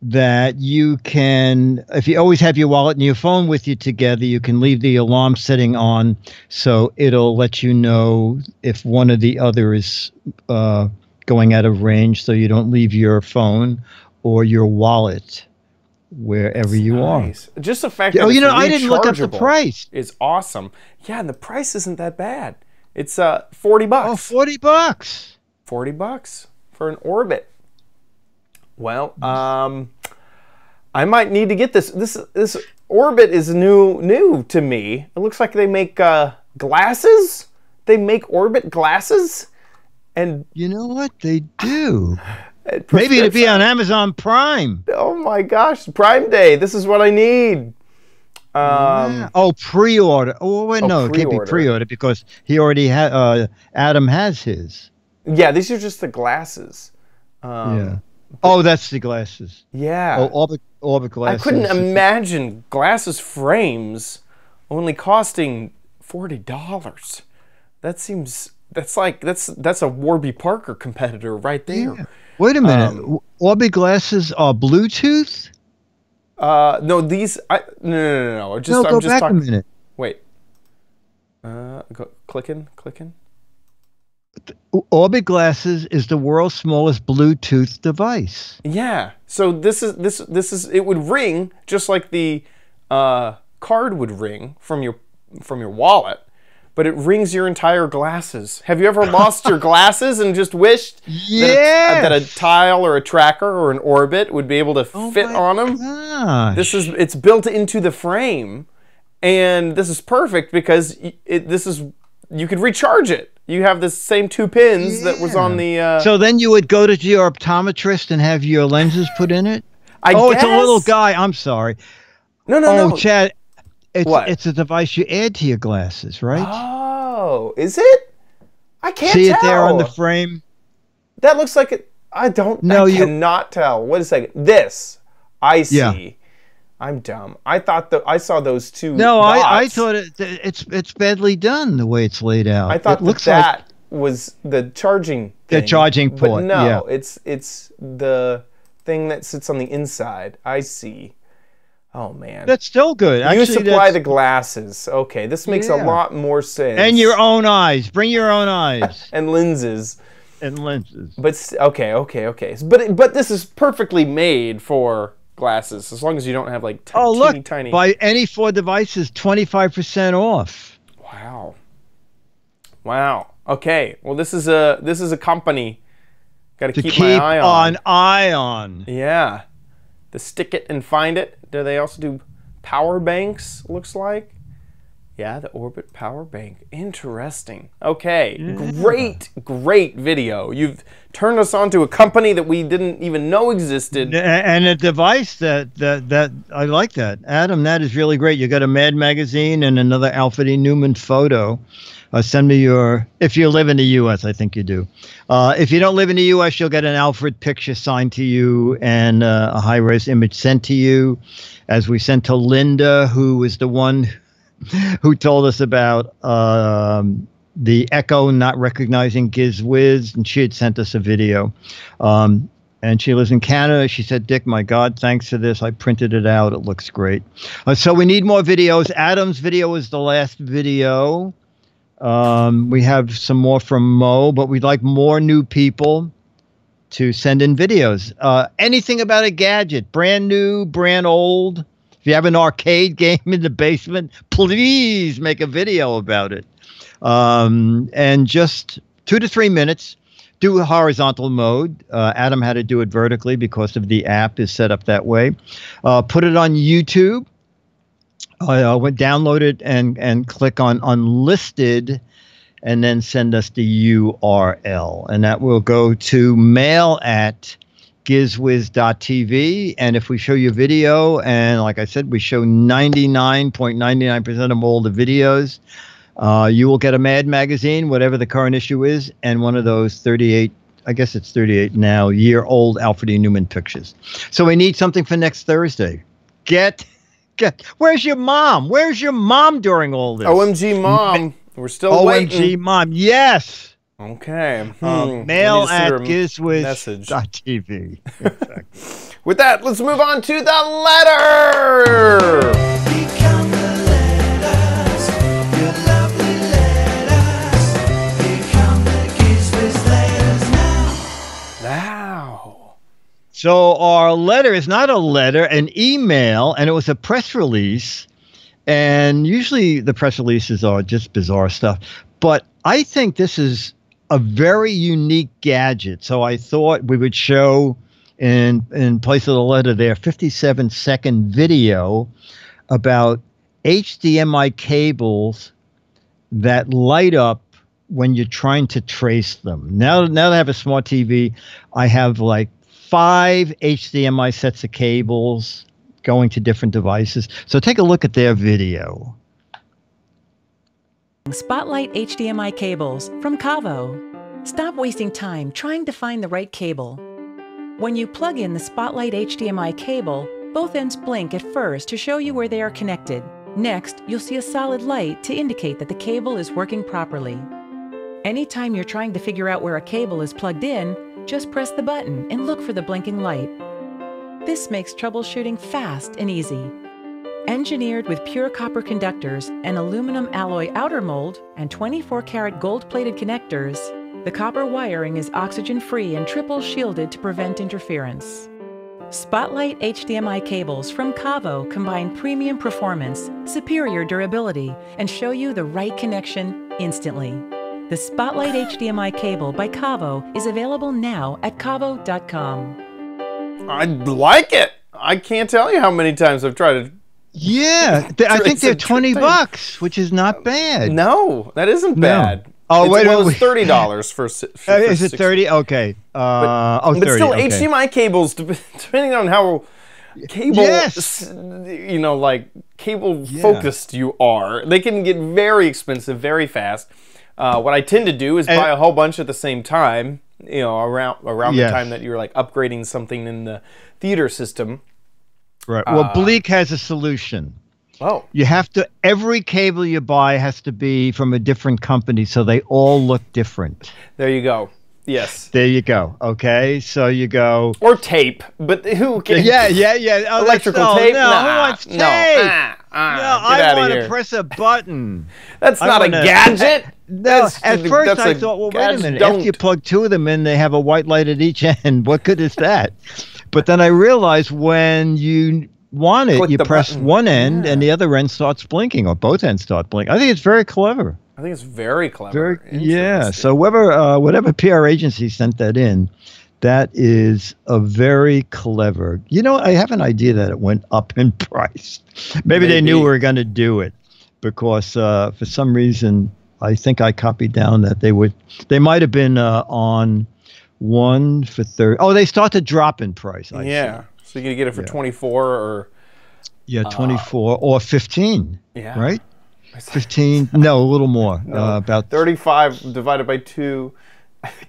that you can, if you always have your wallet and your phone with you together, you can leave the alarm setting on, so it'll let you know if one or the other is going out of range, so you don't leave your phone or your wallet wherever you are. Just the fact that I didn't look up the price. Is awesome. Yeah, and the price isn't that bad. It's $40. Oh, $40. $40 for an Orbit. Well, I might need to get this. This Orbit is new to me. It looks like they make glasses. They make Orbit glasses, and you know what they do? Maybe it'd be on Amazon Prime. Oh my gosh, Prime Day. This is what I need. Oh, pre-order. Oh, wait, no, it can't be pre-order because he already had. Adam has his. Yeah, these are just the glasses. Yeah. Oh, that's the glasses. Yeah. Oh, Orbit glasses. I couldn't imagine glasses frames only costing $40. That seems that's a Warby Parker competitor right there. Yeah. Wait a minute. Orbit glasses are Bluetooth? No, these. No. I'm just talking. A minute. Wait. Clicking. Orbit glasses is the world's smallest Bluetooth device. Yeah. So this is. It would ring just like the card would ring from your wallet, but it rings your entire glasses. Have you ever lost your glasses and just wished that a tile or a tracker or an Orbit would be able to fit on them? Gosh. It's built into the frame, and this is perfect because you could recharge it. You have the same 2 pins that was on the. So then you would go to your optometrist and have your lenses put in it. Guess? It's a little guy. I'm sorry. No. Chad. It's a device you add to your glasses, right? Oh, is it? I can't see tell. It there on the frame. That looks like it. I cannot tell. Wait a second. This I see. Yeah. I'm dumb. I thought I saw those two. No, dots. I thought it's badly done the way it's laid out. I thought that was the charging thing. The charging port. But no, yeah. it's the thing that sits on the inside. I see. Oh man, that's still good. Actually, you supply the glasses. Okay, this makes a lot more sense. And your own eyes. Bring your own eyes. And lenses. And lenses. But okay. But this is perfectly made for glasses, as long as you don't have like tiny. Buy any 4 devices, 25% off. Wow. Okay. Well, this is a company. Got to keep my eye on. Yeah. The stick it and find it. Do they also do power banks? Looks like. Yeah, the Orbit power bank. Interesting. Okay, great video. You've turned us on to a company that we didn't even know existed. And a device that I like that. Adam, that is really great. You got a Mad magazine and another Alfred E. Newman photo. Send me if you live in the U.S., I think you do. If you don't live in the U.S., you'll get an Alfred picture signed to you and a high-res image sent to you, as we sent to Linda, who is the one who told us about the Echo not recognizing Giz Wiz, and she had sent us a video. And she lives in Canada. She said, Dick, my God, thanks for this. I printed it out. It looks great. So we need more videos. Adam's video is the last video. We have some more from Mo, but we'd like more new people to send in videos. Anything about a gadget, brand new, brand old. If you have an arcade game in the basement, please make a video about it. And just 2 to 3 minutes. Do a horizontal mode. Adam had to do it vertically because of the app is set up that way. Put it on YouTube. Download it and click on unlisted, and then send us the URL, and that will go to mail@gizwiz.tv. And if we show you video, and like I said, we show 99.99% of all the videos, you will get a Mad magazine, whatever the current issue is, and one of those 38, I guess it's 38 now, year-old Alfred E. Newman pictures. So we need something for next Thursday. Where's your mom? Where's your mom during all this? OMG mom. We're still waiting. OMG mom. Yes. Okay. mail@gizwiz.tv. Exactly. With that, let's move on to the letter. Become the letters, your lovely letters. Become the Giz Wiz letters now. So our letter is not a letter, an email, and it was a press release. And usually the press releases are just bizarre stuff. But I think this is a very unique gadget. So I thought we would show in place of the letter there 57-second video about HDMI cables that light up when you're trying to trace them. Now that I have a smart TV, I have like 5 HDMI sets of cables going to different devices. So take a look at their video. Spotlight HDMI cables from Cavo. Stop wasting time trying to find the right cable. When you plug in the Spotlight HDMI cable, both ends blink at first to show you where they are connected. Next, you'll see a solid light to indicate that the cable is working properly. Anytime you're trying to figure out where a cable is plugged in, just press the button and look for the blinking light. This makes troubleshooting fast and easy. Engineered with pure copper conductors, an aluminum alloy outer mold, and 24-karat gold-plated connectors, the copper wiring is oxygen-free and triple shielded to prevent interference. Spotlight HDMI cables from Cavo combine premium performance, superior durability, and show you the right connection instantly. The Spotlight HDMI cable by Cavo is available now at cavo.com. I like it. I can't tell you how many times I've tried to. Yeah, I think they're $20, which is not bad. No, that isn't bad. Oh, wait, well, it's $30 for is it 30? Okay. But 30, still, okay. HDMI cables, depending on how cable, you know, like cable focused you are, they can get very expensive very fast. What I tend to do is buy a whole bunch at the same time, you know, around the time that you're like upgrading something in the theater system. Right. Well, Bleak has a solution. Oh. You have to, every cable you buy has to be from a different company so they all look different. There you go. Yes. There you go. Okay. So you go. Or tape, but who can? Yeah. Oh, electrical tape? No, nah, who wants tape? No, I want to press a button. That's not a gadget. No, at first I thought, well, wait a minute. After you plug two of them in, they have a white light at each end. What good is that? But then I realized when you want it, you press one end and the other end starts blinking, or both ends start blinking. I think it's very clever. I think it's very clever. Yeah. So whatever PR agency sent that in, that is a very clever. You know, I have an idea that it went up in price. Maybe they knew we were going to do it because for some reason I think I copied down that they might have been on one for 30. Oh, they start to drop in price. I see. So you can get it for 24 or 24 or 15. Yeah. Right? 15. No, a little more. About 35 divided by 2.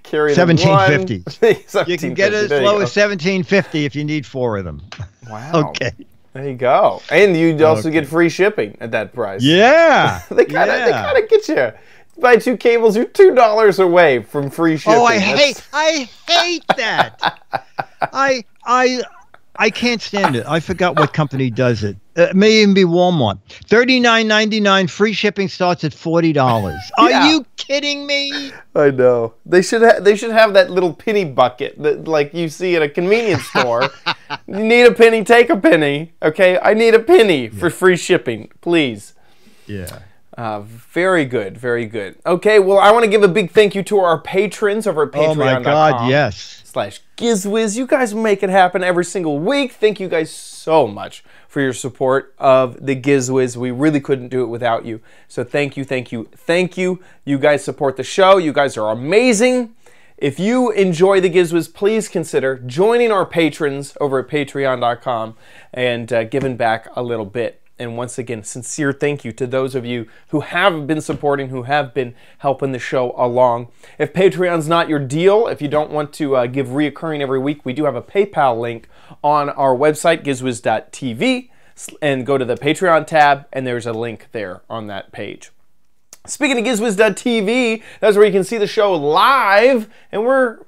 Carry 1750. You can get it as low as 1750 if you need 4 of them. Wow. Okay. There you go. And you also get free shipping at that price. Yeah. They kind of get you. Buy 2 cables, you're $2 away from free shipping. Oh, I hate that. I can't stand it. I forgot what company does it. It may even be Walmart. $39.99. Free shipping starts at $40. Are you kidding me? I know. They should have that little penny bucket that like you see at a convenience store. You need a penny, take a penny. Okay, I need a penny for free shipping, please. Yeah. Very good, very good. Okay, well, I want to give a big thank you to our patrons over at patreon.com. Oh my God, yes. /Giz Wiz. You guys make it happen every single week. Thank you guys so much for your support of the Giz Wiz. We really couldn't do it without you. So thank you, thank you, thank you. You guys support the show. You guys are amazing. If you enjoy the Giz Wiz, please consider joining our patrons over at patreon.com and giving back a little bit. And once again, sincere thank you to those of you who have been supporting, who have been helping the show along. If Patreon's not your deal, if you don't want to give reoccurring every week, we do have a PayPal link on our website, gizwiz.tv, and go to the Patreon tab, and there's a link there on that page. Speaking of gizwiz.tv, that's where you can see the show live, and we're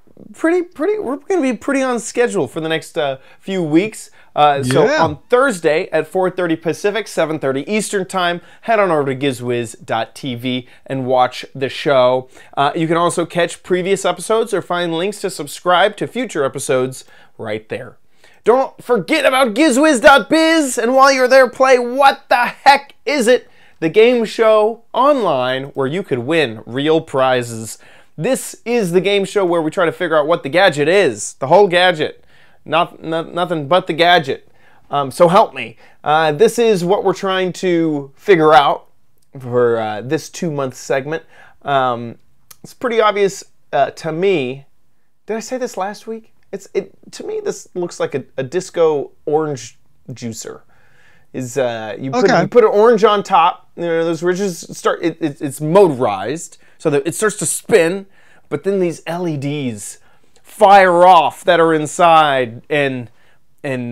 going to be pretty on schedule for the next few weeks. So on Thursday at 4:30 Pacific, 7:30 Eastern Time, head on over to gizwiz.tv and watch the show. You can also catch previous episodes or find links to subscribe to future episodes right there. Don't forget about gizwiz.biz, and while you're there, play What the Heck Is It? The game show online where you could win real prizes. This is the game show where we try to figure out what the gadget is, the whole gadget. Nothing but the gadget. So help me. This is what we're trying to figure out for this 2-month segment. It's pretty obvious to me. Did I say this last week? To me, this looks like a disco orange juicer. Is you put an orange on top. You know, those ridges start. It's motorized so that it starts to spin, but then these LEDs fire off that are inside and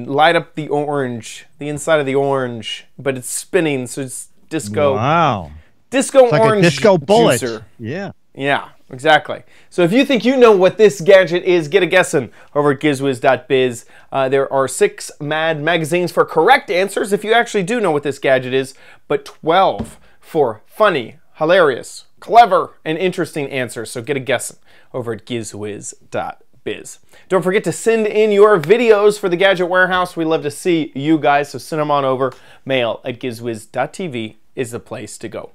light up the orange, the inside of the orange, but it's spinning, so it's disco. Wow. Disco it's like orange a disco bullet. Juicer. Yeah. Yeah, exactly. So if you think you know what this gadget is, get a guessing over at gizwiz.biz. There are 6 Mad magazines for correct answers if you actually do know what this gadget is, but 12 for funny, hilarious, clever, and interesting answers. So get a guessing over at gizwiz.biz. Don't forget to send in your videos for the Gadget Warehouse. We love to see you guys, so send them on over. Mail at gizwiz.tv is the place to go.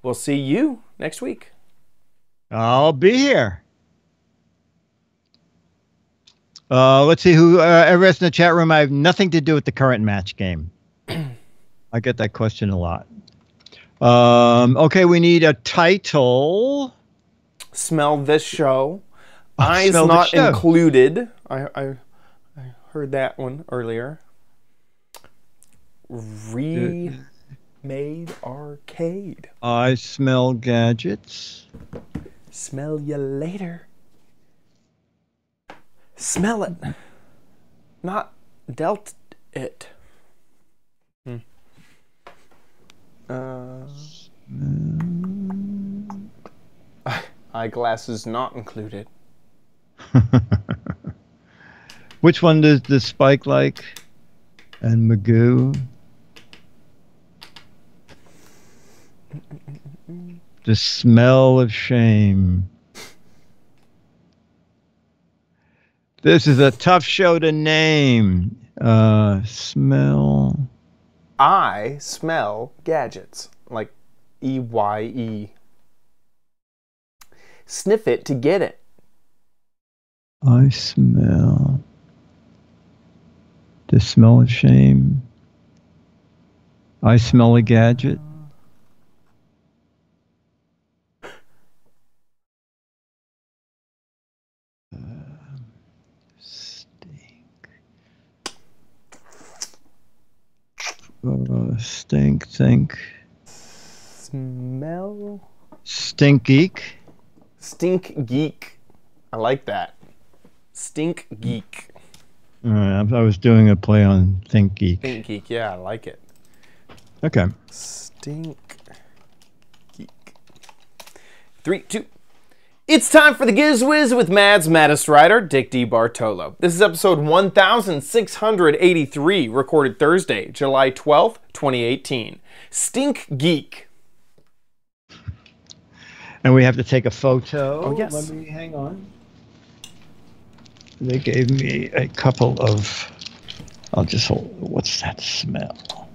We'll see you next week. I'll be here. Let's see who everyone in the chat room. I have nothing to do with the current match game. I get that question a lot. Okay, we need a title. Smell this show. Eyes not included. I heard that one earlier. Remade arcade. I smell gadgets. Smell you later. Smell it. Not dealt it. Eyeglasses not included. Which one does the Spike like? And Magoo? The smell of shame. This is a tough show to name. Smell. I smell gadgets. Like EYE. Sniff it to get it. I smell. The smell of shame. I smell a gadget. Stink, think. Smell. Stink geek. Stink geek. I like that. Stink geek. All right, I was doing a play on think geek. Think geek, yeah, I like it. Okay. Stink geek. 3, 2. It's time for the Giz Wiz with Mad's Maddest Writer, Dick D. Bartolo. This is episode 1683, recorded Thursday, July 12th, 2018. Stink Geek. And we have to take a photo. Oh, yes. Let me hang on. They gave me a couple of... I'll just hold... What's that smell?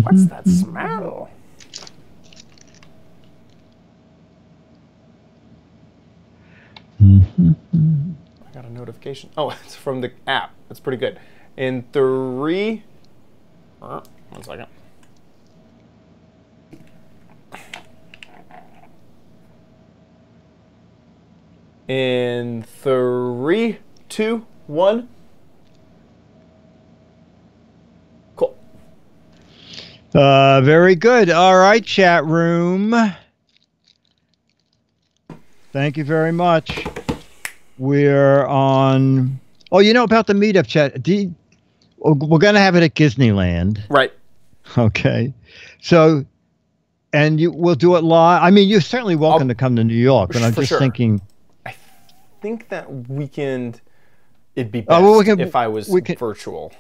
What's that smell? I got a notification. Oh, it's from the app. That's pretty good. In 3... 1 second. In 3, 2, 1. Cool. Very good. All right, chat room. Thank you very much. We're on... Oh, you know about the meetup chat. We're going to have it at Disneyland. Right. Okay. So, and we'll do it live. I mean, you're certainly welcome to come to New York, but I'm just thinking... I think that weekend it'd be best if I was virtual.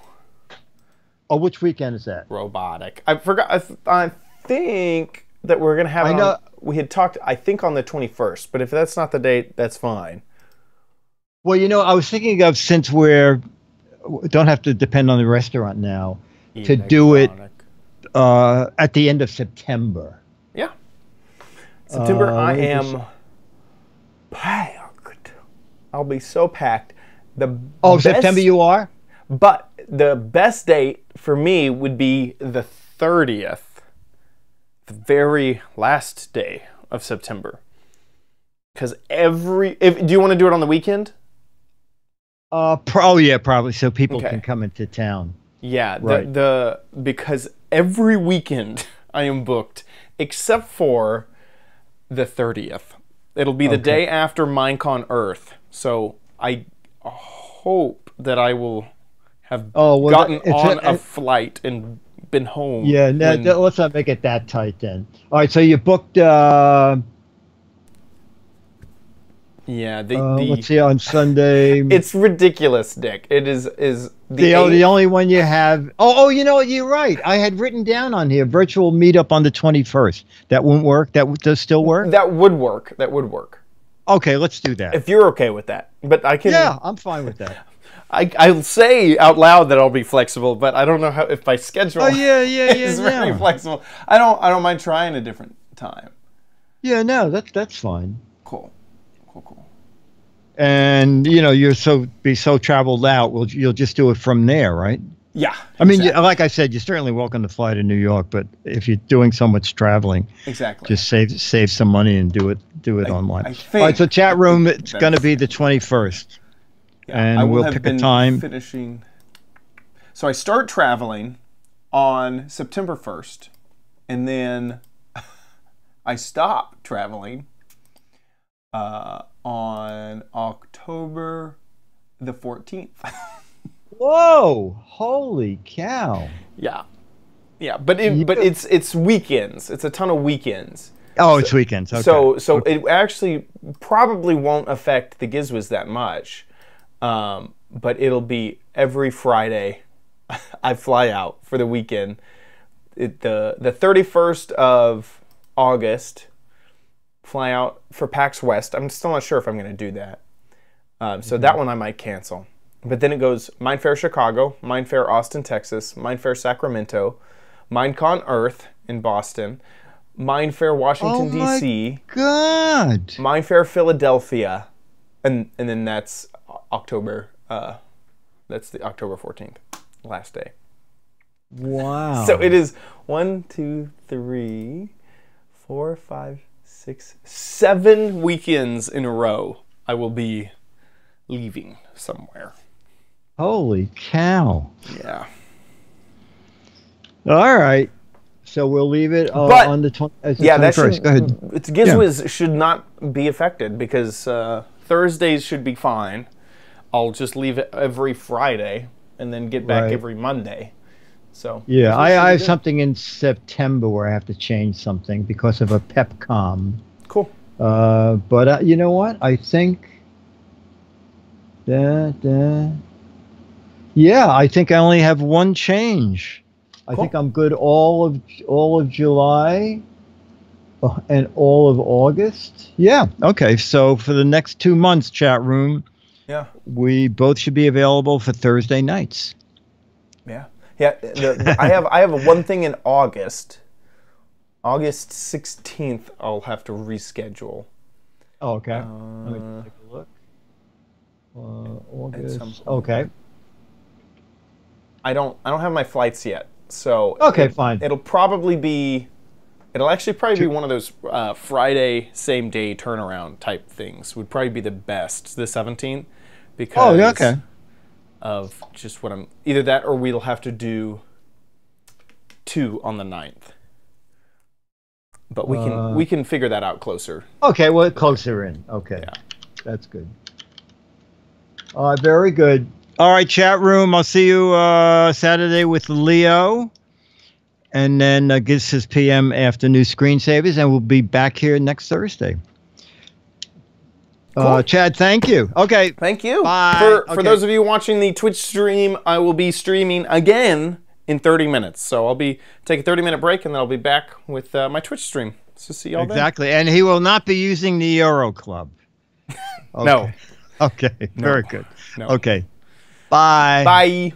Oh, which weekend is that? Robotic. I forgot. I think that we're going to have it we had talked, I think, on the 21st, but if that's not the date, that's fine. Well, you know, I was thinking of, since we don't have to depend on the restaurant now, to do it at the end of September. Yeah. September, I am packed. I'll be so packed. September you are? But the best date for me would be the 30th. The very last day of September. Because do you want to do it on the weekend? Yeah, probably, so people can come into town. Yeah, Right. because every weekend I am booked except for the 30th. It'll be the day after Minecon Earth. So I hope that I will have gotten on a flight and been home. Yeah, no, let's not make it that tight then. All right, so you booked. Yeah, let's see, on Sunday. It's ridiculous, Dick. It is the only one you have. Oh, you know what? You're right. I had written down on here virtual meetup on the 21st. That won't work. That does still work. That would work. That would work. Okay, let's do that. If you're okay with that, but I can. Yeah, I'm fine with that. I'll say out loud that I'll be flexible, but I don't know how if my schedule. Oh yeah, is very flexible. I don't mind trying a different time. Yeah, no, that's fine. Cool. And you know, you're so traveled out. You'll just do it from there, right? Yeah. I mean, like I said, you're certainly welcome to fly to New York, but if you're doing so much traveling, just save some money and do it online. I think all right, so chat room, it's going to be the 21st, and we'll pick a time. Finishing. So I start traveling on September 1st, and then I stop traveling on October the 14th. Whoa! Holy cow! Yeah, but it's weekends. It's a ton of weekends. Oh, it's weekends. Okay. So it actually probably won't affect the Giz Wiz that much, but it'll be every Friday. I fly out for the weekend. The 31st of August. Fly out for PAX West. I'm still not sure if I'm going to do that. So that one I might cancel. But then it goes Mindfair Chicago, Mindfair Austin, Texas, Mindfair Sacramento, Minecon Earth in Boston, Mindfair Washington, D.C. God. Mindfair Philadelphia, and then that's October. That's the October 14th, last day. Wow. So it is 1, 2, 3, 4, 5, 6, 7 weekends in a row. I will be leaving somewhere. Holy cow. Yeah. All right. So we'll leave it on the 21st. Yeah, that should, go ahead. Giz Wiz should not be affected because Thursdays should be fine. I'll just leave it every Friday and then get back every Monday. So yeah, I have something in September where I have to change something because of a PepCom. Cool. But you know what? I think that yeah, I think I only have one change. I think I'm good all of July and all of August. Yeah. Okay. So for the next 2 months, chat room. Yeah. We both should be available for Thursday nights. Yeah. Yeah. I have one thing in August. August 16th, I'll have to reschedule. Oh, okay. Let me take a look. August. Okay. I don't have my flights yet, so okay, fine. It'll actually probably be one of those Friday same day turnaround type things. Would probably be the best, the 17th, because of just what I'm either that or we'll have to do 2 on the 9th. But we can figure that out closer. Okay, well, closer in. Okay, yeah. That's good. Very good. All right, chat room. I'll see you Saturday with Leo, and then Giz his PM after new screensavers, and we'll be back here next Thursday. Cool. Chad, thank you. Okay, thank you. Bye. For those of you watching the Twitch stream, I will be streaming again in 30 minutes. So I'll be take a 30-minute break, and then I'll be back with my Twitch stream. So see y'all exactly, and he will not be using the Euro Club. Okay. No. Okay. No. Very good. No. Okay. Bye. Bye.